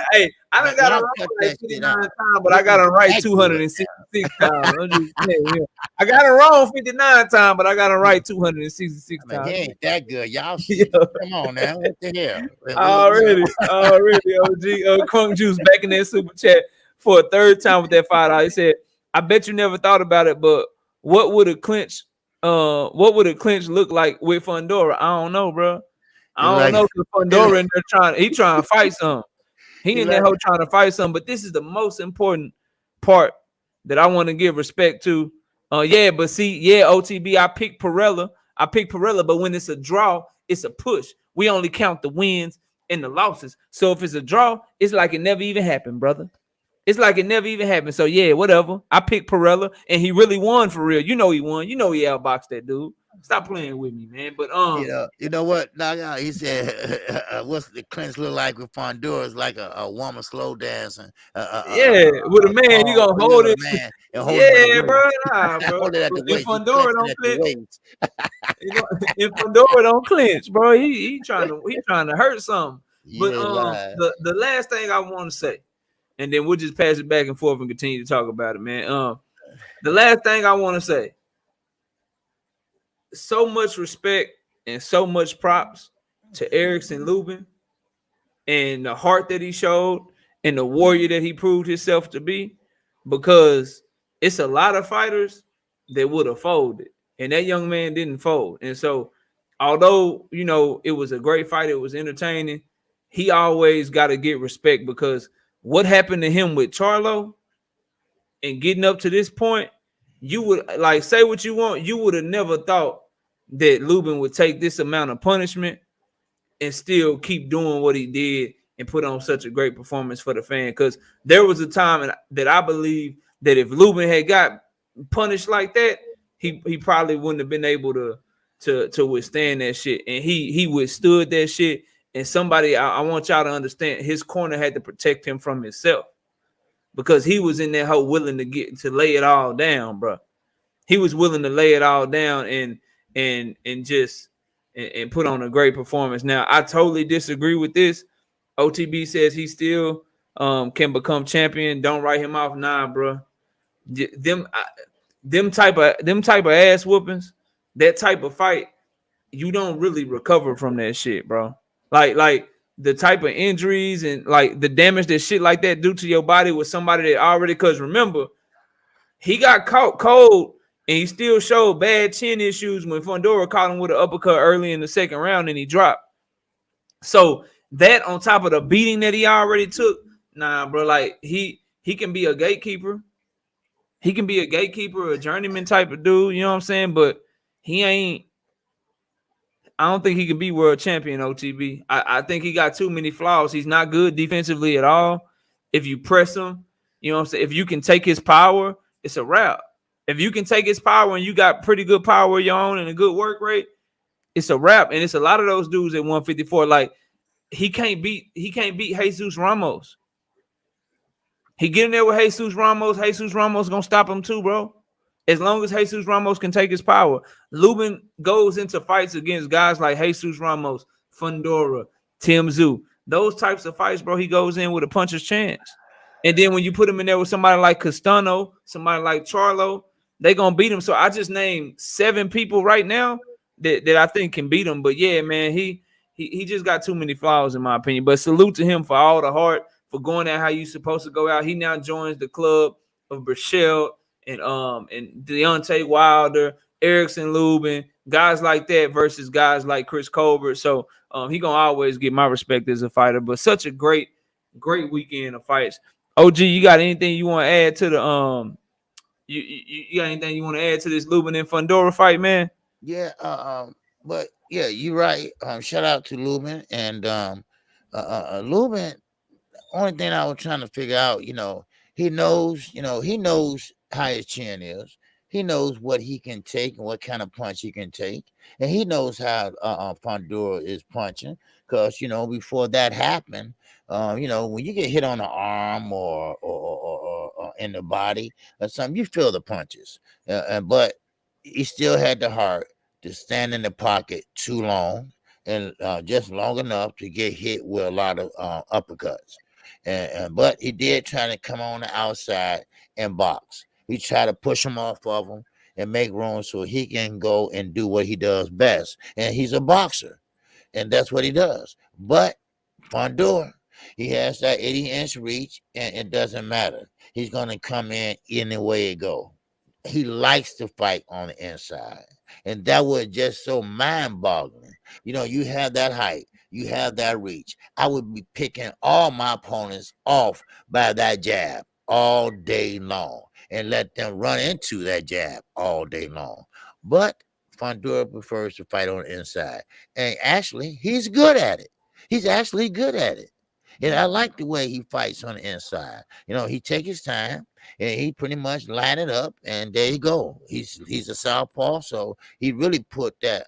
I done got it y'all wrong cut like that shit 59 out. times, but He I got it ain't right that good 266 times. I'm just saying, yeah. I got it wrong 59 times, but I got it right 266 I mean, he times. ain't that good. Y'all Yeah. come on now. What the hell? Already, OG Crunk Juice back in that super chat for a third time with that $5. He said, "I bet you never thought about it, but what would a clinch, look like with Fundora? I don't know, bro. He I don't like, know because he like, Fundora in there trying to fight some. He he in that like hoe trying to fight some. But this is the most important part that I want to give respect to. Yeah, but see, yeah, OTB, I picked Pirella. But when it's a draw, it's a push. We only count the wins and the losses. So if it's a draw, it's like it never even happened, brother. It's like it never even happened. So yeah, whatever. I picked Pirella, and he really won for real. You know he won. You know he outboxed that dude. Stop playing with me, man. But you know what? Now, he said, "What's the clinch look like with Fundora? It's like a woman slow dancing. yeah, with a man, you Tall, gonna hold with a it. man and hold it at the Yeah, bro. waist. Nah, bro. Hold it at the If waist. You Fundora clenching don't at the clinch, waist. if Fundora don't clinch, bro, he trying to hurt something. You But ain't lying. the last thing I want to say, and then we'll just pass it back and forth and continue to talk about it, man. The last thing I want to say, so much respect and so much props to Erickson Lubin and the heart that he showed and the warrior that he proved himself to be, because it's a lot of fighters that would have folded, and that young man didn't fold. And so, although it was a great fight, it was entertaining. He always got to get respect, because what happened to him with Charlo and getting up to this point, you would like say what you want. You would have never thought that Lubin would take this amount of punishment and still keep doing what he did and put on such a great performance for the fan. Because there was a time that I believe that if Lubin had got punished like that, he probably wouldn't have been able to withstand that shit. And he withstood that shit. And somebody, I want y'all to understand, his corner had to protect him from himself, because he was in that hole willing to lay it all down, bro. He was willing to lay it all down and just and put on a great performance. Now, I totally disagree with this. OTB says he still can become champion. Don't write him off, nah, bro. Them type of ass whoopings, that type of fight, you don't really recover from that shit, bro. Like the type of injuries and like the damage that shit like that do to your body with somebody that already, because remember, he got caught cold and he still showed bad chin issues when Fundora caught him with an uppercut early in the second round and he dropped. So that on top of the beating that he already took, nah, bro, like he can be a gatekeeper. He can be a gatekeeper, a journeyman type of dude, you know what I'm saying? But he ain't, I don't think he can be world champion, OTB. I think he got too many flaws. He's not good defensively at all. If you press him, you know what I'm saying? If you can take his power, it's a wrap. If you can take his power and you got pretty good power of your own and a good work rate, it's a wrap. And it's a lot of those dudes at 154. Like he can't beat Jesus Ramos. He get in there with Jesus Ramos. Jesus Ramos gonna stop him too, bro. As long as Jesus Ramos can take his power. Lubin goes into fights against guys like Jesus Ramos, Fundora, Tim Zoo. Those types of fights, bro, he goes in with a puncher's chance. And then when you put him in there with somebody like Castano, somebody like Charlo, they gonna beat him. So I just named 7 people right now that I think can beat him. But yeah, man, he just got too many flaws in my opinion. But salute to him for all the heart, for going out how you supposed to go out. He now joins the club of Burchell and Deontay Wilder, Erickson Lubin, guys like that versus guys like Chris Colbert. So he gonna always get my respect as a fighter. But such a great weekend of fights. OG, you got anything you want to add to the you got anything you want to add to this Lubin and Fundora fight, man? Yeah, but yeah, you're right. Shout out to Lubin and Lubin. Only thing I was trying to figure out, he knows how his chin is. He knows what he can take and what kind of punch he can take, and he knows how Fundora is punching. Because before that happened, when you get hit on the arm or in the body or something, you feel the punches. But he still had the heart to stand in the pocket too long and just long enough to get hit with a lot of uppercuts. But he did try to come on the outside and box. He tried to push him off of him and make room so he can go and do what he does best. And he's a boxer, and that's what he does. But Fundora, he has that 80-inch reach, and it doesn't matter. He's going to come in any way it go. He likes to fight on the inside. And that was just so mind-boggling. You have that height. You have that reach. I would be picking all my opponents off by that jab all day long and let them run into that jab all day long. But Fundora prefers to fight on the inside. And actually, he's good at it. He's actually good at it. And I like the way he fights on the inside. He take his time and he pretty much line it up, and there you go. He's a southpaw, so he really put that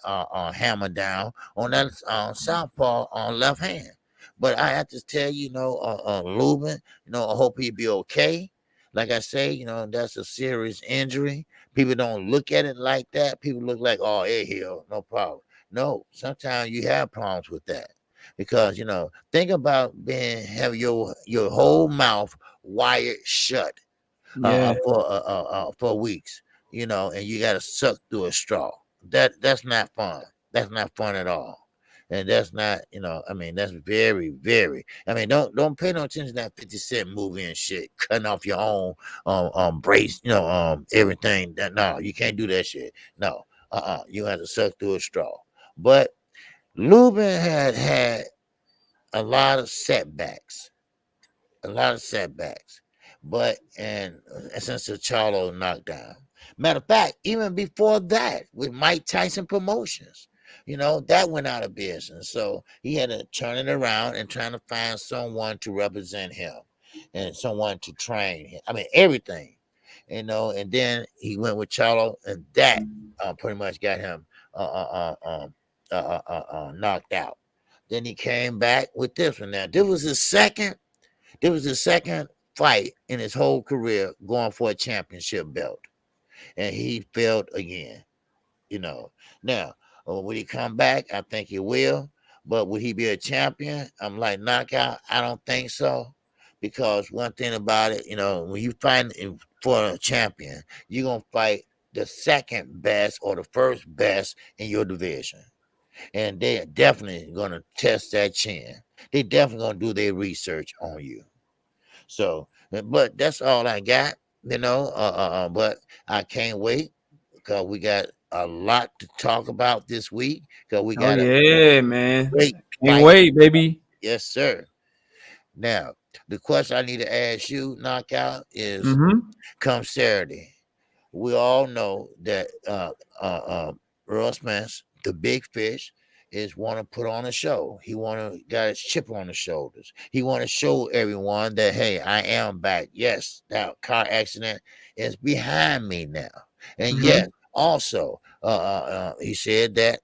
hammer down on that southpaw on left hand. But I have to tell you, Lubin, I hope he'll be okay. Like I say, that's a serious injury. People don't look at it like that. People look like, oh, it healed, no problem. No, sometimes you have problems with that. Because think about having your whole mouth wired shut Yeah. for weeks, and you got to suck through a straw. That's not fun. That's not fun at all. And that's not, that's very, very. Don't pay no attention to that 50 Cent movie and shit, cutting off your own brace, everything. No, you can't do that shit. No, you have to suck through a straw. But Lubin had a lot of setbacks, but and since the Charlo knockdown. Matter of fact, even before that, with Mike Tyson Promotions, that went out of business. So he had to turn it around and trying to find someone to represent him and someone to train him. Everything, And then he went with Charlo, and that pretty much got him knocked out. Then he came back with this one. Now, this was his second fight in his whole career going for a championship belt, and he failed again. Now, will he come back? I think he will. But would he be a champion? I'm like, knockout? I don't think so. Because one thing about it, when you fight for a champion, you're going to fight the second best or the first best in your division. And they're definitely going to test that chin. They definitely going to do their research on you. So, but that's all I got, but I can't wait because we got a lot to talk about this week because we Oh got yeah, a man. great Can't fight. wait, baby. Yes, sir. Now, the question I need to ask you, Knockout, is come Saturday, we all know that Earl Spence, the big fish, is want to put on a show. He want to got his chip on his shoulders. He want to show everyone that, hey, I am back. Yes, that car accident is behind me now. And yes, also, he said that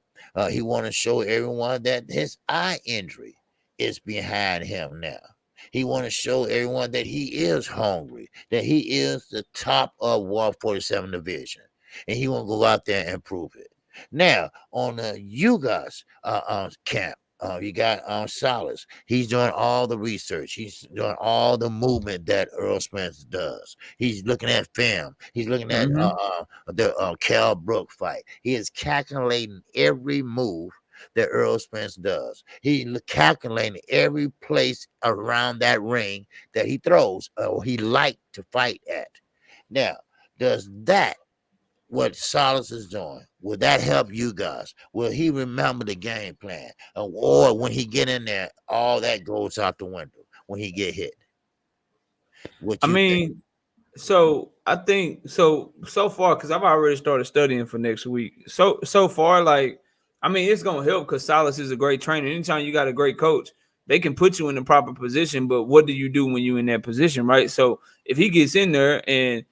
he want to show everyone that his eye injury is behind him now. He want to show everyone that he is hungry, that he is the top of 147 division, and he want to go out there and prove it. Now, on the Yugas camp, you got Salas. He's doing all the research. He's doing all the movement that Earl Spence does. He's looking at film. He's looking at the Cal Brook fight. He is calculating every move that Earl Spence does. He's calculating every place around that ring that he throws or he liked to fight at. Now, does that what Salas is doing, will that help you guys? Will he remember the game plan? Or when he get in there, all that goes out the window when he get hit? What you think? So I think so far, because I've already started studying for next week. So far, like, it's gonna help because Salas is a great trainer. Anytime you got a great coach, they can put you in the proper position. But what do you do when you're in that position, right? So if he gets in there and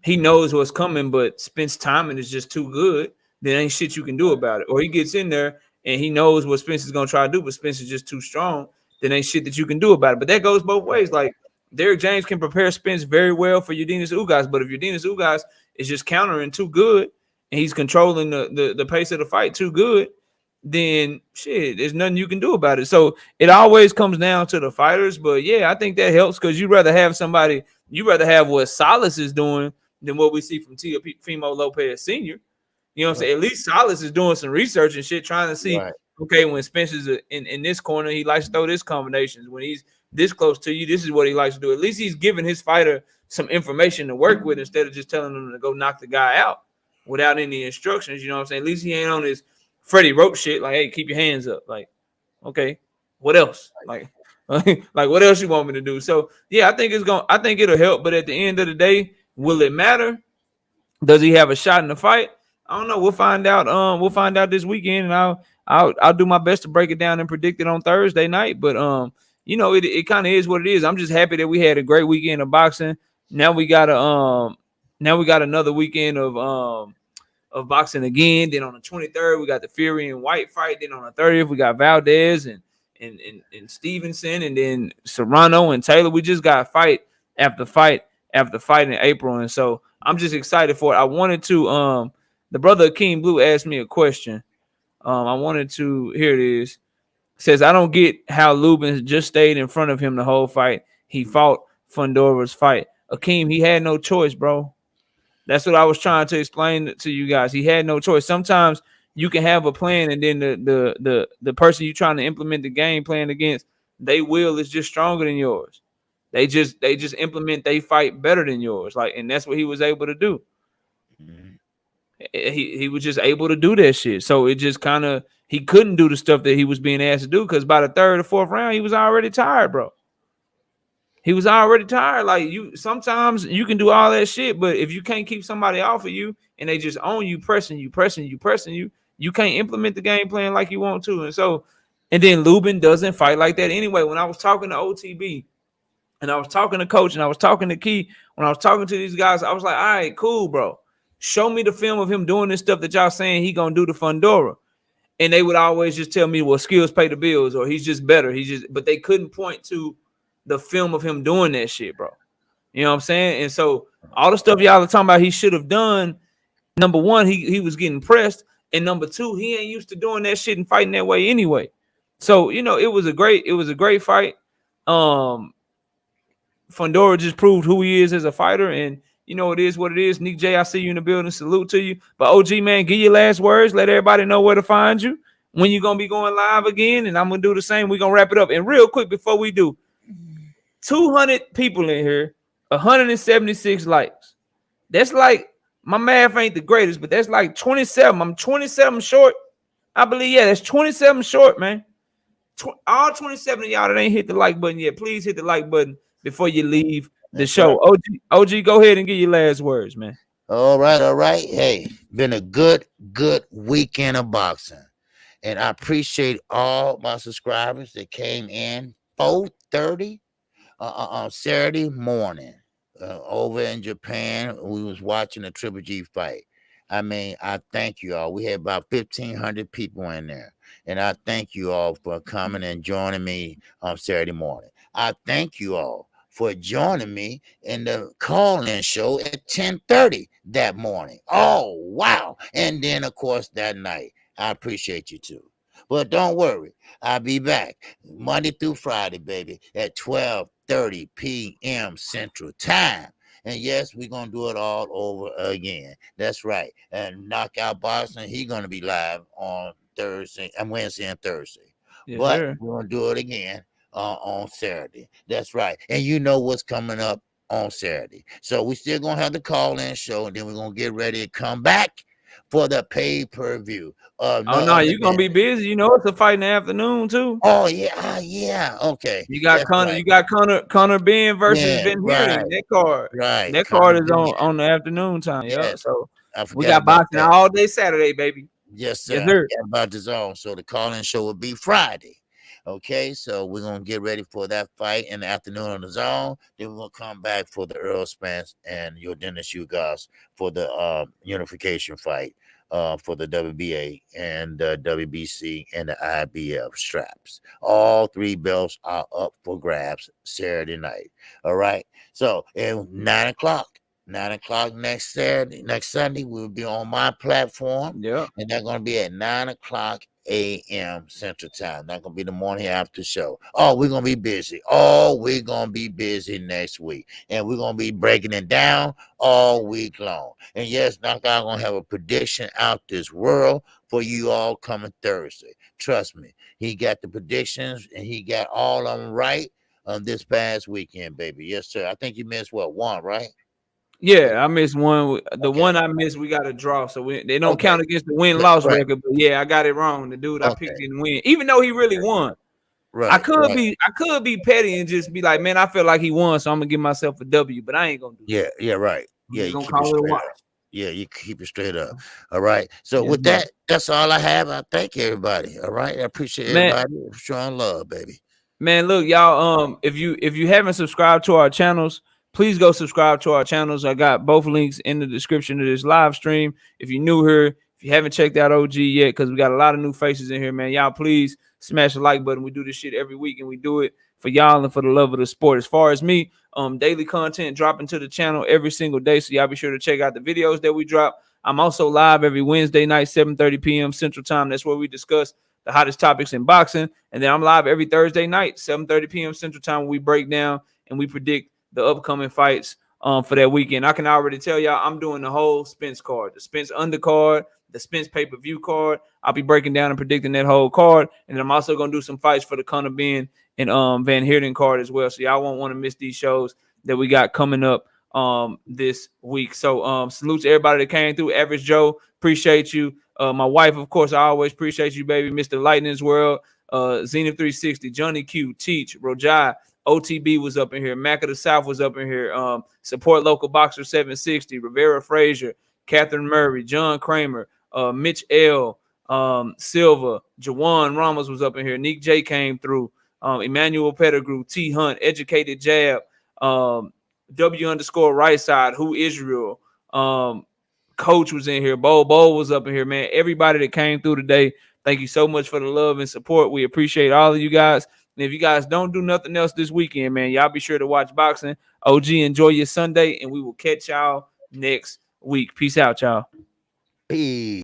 he knows what's coming, but Spence timing is just too good. There ain't shit you can do about it. Or he gets in there and he knows what Spence is gonna try to do, but Spence is just too strong. Then ain't shit that you can do about it. But that goes both ways. Like Derrick James can prepare Spence very well for Urdinas Ugas, but if Urdinas Ugas is just countering too good and he's controlling the pace of the fight too good, then shit, there's nothing you can do about it. So it always comes down to the fighters. But yeah, I think that helps because you rather have what Salas is doing than what we see from Teofimo Lopez Sr. You know what I'm saying? At least Salas is doing some research and shit, trying to see, okay, when Spencer's in this corner, he likes to throw this combinations. When he's this close to you, this is what he likes to do. At least he's giving his fighter some information to work with instead of just telling them to go knock the guy out without any instructions. You know what I'm saying? At least he ain't on his Freddie Roach shit. Like, hey, keep your hands up. Like, okay, what else? Like what else you want me to do? So yeah, I think it'll help. But at the end of the day, will it matter? Does he have a shot in the fight? I don't know. We'll find out. We'll find out this weekend, and I'll do my best to break it down and predict it on Thursday night. But you know, it kind of is what it is. I'm just happy that we had a great weekend of boxing. Now we got another weekend of boxing again. Then on the 23rd, we got the Fury and White fight. Then on the 30th, we got Valdez and Stevenson, and then Serrano and Taylor. We just got fight after fight in April, and so I'm just excited for it. I wanted to the brother Akeem Blue asked me a question. I wanted to here it is. Says I don't get how Lubin just stayed in front of him the whole fight. He fought Fundora's fight. Akeem, he had no choice, bro. That's what I was trying to explain to you guys. He had no choice. Sometimes you can have a plan, and then the person you're trying to implement the game plan against, their will is just stronger than yours. They just implement they fight better than yours. Like, and that's what he was able to do. He was just able to do that shit. So it just kind of he couldn't do the stuff that he was being asked to do because by the third or fourth round, he was already tired, bro. He was already tired. Like sometimes you can do all that shit, but if you can't keep somebody off of you and they just own you, pressing you, you can't implement the game plan like you want to. And then Lubin doesn't fight like that anyway. When I was talking to OTB and I was talking to Coach and I was talking to Key, when I was talking to these guys, I was like, all right, cool, bro. Show me the film of him doing this stuff that y'all saying he gonna do to Fundora. And they would always just tell me, well, skills pay the bills, or he's just better. But they couldn't point to the film of him doing that shit, bro. You know what I'm saying? And so all the stuff y'all are talking about he should have done, number one, he was getting pressed. And number two, he ain't used to doing that shit and fighting that way anyway. So, you know, it was a great fight. Fundora just proved who he is as a fighter, and you know, it is what it is. Nick J, I see you in the building. Salute to you. But OG, man, give your last words. Let everybody know where to find you. When you're going to be going live again. And I'm going to do the same. We're going to wrap it up. And real quick before we do, 200 people in here, 176 likes. That's like, my math ain't the greatest, but that's like 27. I'm 27 short. I believe, yeah, that's 27 short, man. All 27 of y'all that ain't hit the like button yet, please hit the like button before you leave the show. Right. OG, go ahead and give your last words, man. All right. Hey, been a good weekend of boxing. And I appreciate all my subscribers that came in 4:30 on Saturday morning over in Japan. We was watching the Triple G fight. I mean, I thank you all. We had about 1,500 people in there. And I thank you all for coming and joining me on Saturday morning. I thank you all for joining me in the call-in show at 10:30 that morning. Oh, wow. And then, of course, that night. I appreciate you, too. But don't worry. I'll be back Monday through Friday, baby, at 12:30 p.m. Central Time. And yes, we're going to do it all over again. That's right. And Knockout Boxing, he's going to be live on Wednesday and Thursday. Yes, but sir. We're going to do it again on Saturday. That's right. And you know what's coming up on Saturday. So we still going to have the call-in show, and then we're going to get ready to come back for the pay-per-view. No, you're going to be busy. You know, it's a fight in the afternoon, too. Oh, yeah. Okay. You got Connor, right. You got Connor Ben versus Ben Hearing. That card. Right. That card is on the afternoon time. Yeah. So we got boxing all day Saturday, baby. Yes, sir. Yes, sir. About the zone. So the call-in show will be Friday. Okay, so we're gonna get ready for that fight in the afternoon on the zone. Then we're gonna come back for the Earl Spence and your Dennis Ugas for the unification fight for the WBA and WBC and the IBF straps. All three belts are up for grabs Saturday night. All right. So at 9 o'clock. 9 o'clock next Saturday, next Sunday, we'll be on my platform, Yeah. and they're gonna be at 9 o'clock a.m. Central Time. Not gonna be the morning after show. Oh, we're gonna be busy. Oh, we're gonna be busy next week, and we're gonna be breaking it down all week long. And yes, Knockout gonna have a prediction out this world for you all coming Thursday. Trust me, he got the predictions and he got all of them right on this past weekend, baby. Yes, sir. I think you missed what, one, right? Yeah, I missed one. The Okay. one I missed, we got a draw, so they don't Okay. count against the win-loss Right. record. But yeah, I got it wrong. The dude I Okay. picked didn't win, even though he really won. Right. I could be petty and just be like, man, I feel like he won, so I'm gonna give myself a W. But I ain't gonna do that. Yeah. Right. I'm Yeah, just you gonna keep it call it a straight watch. up. Yeah, you keep it straight up. All right. So Yes, with man. that, that's all I have. I thank everybody. All right. I appreciate Man, everybody showing love, baby. Man, look, y'all. If you haven't subscribed to our channels, please go subscribe to our channels. I got both links in the description of this live stream. If you're new here, if you haven't checked out OG yet, because we got a lot of new faces in here, man. Y'all please smash the like button. We do this shit every week, and we do it for y'all and for the love of the sport. As far as me, daily content dropping to the channel every single day. So y'all be sure to check out the videos that we drop. I'm also live every Wednesday night, 7:30 p.m. Central Time. That's where we discuss the hottest topics in boxing. And then I'm live every Thursday night, 7:30 p.m. Central Time, where we break down and we predict the upcoming fights for that weekend. I can already tell y'all I'm doing the whole Spence card, the Spence undercard, the Spence pay-per-view card. I'll be breaking down and predicting that whole card. And then I'm also going to do some fights for the Conor Ben and Van Heerden card as well. So y'all won't want to miss these shows that we got coming up this week. So salute to everybody that came through. Average Joe, appreciate you. My wife, of course, I always appreciate you, baby. Mr. Lightning's World, Zenith 360, Johnny Q, Teach, Rojai, OTB was up in here. Mac of the South was up in here. Support Local Boxer 760, Rivera Frazier, Catherine Murray, John Kramer, Mitch L, Silva, Jawan Ramos was up in here. Nick J came through. Emmanuel Pettigrew, T Hunt, Educated Jab, W underscore right side, Who Israel, Coach was in here. Bo was up in here, man. Everybody that came through today, thank you so much for the love and support. We appreciate all of you guys. And if you guys don't do nothing else this weekend, man, y'all be sure to watch boxing. OG, enjoy your Sunday, and we will catch y'all next week. Peace out, y'all. Peace.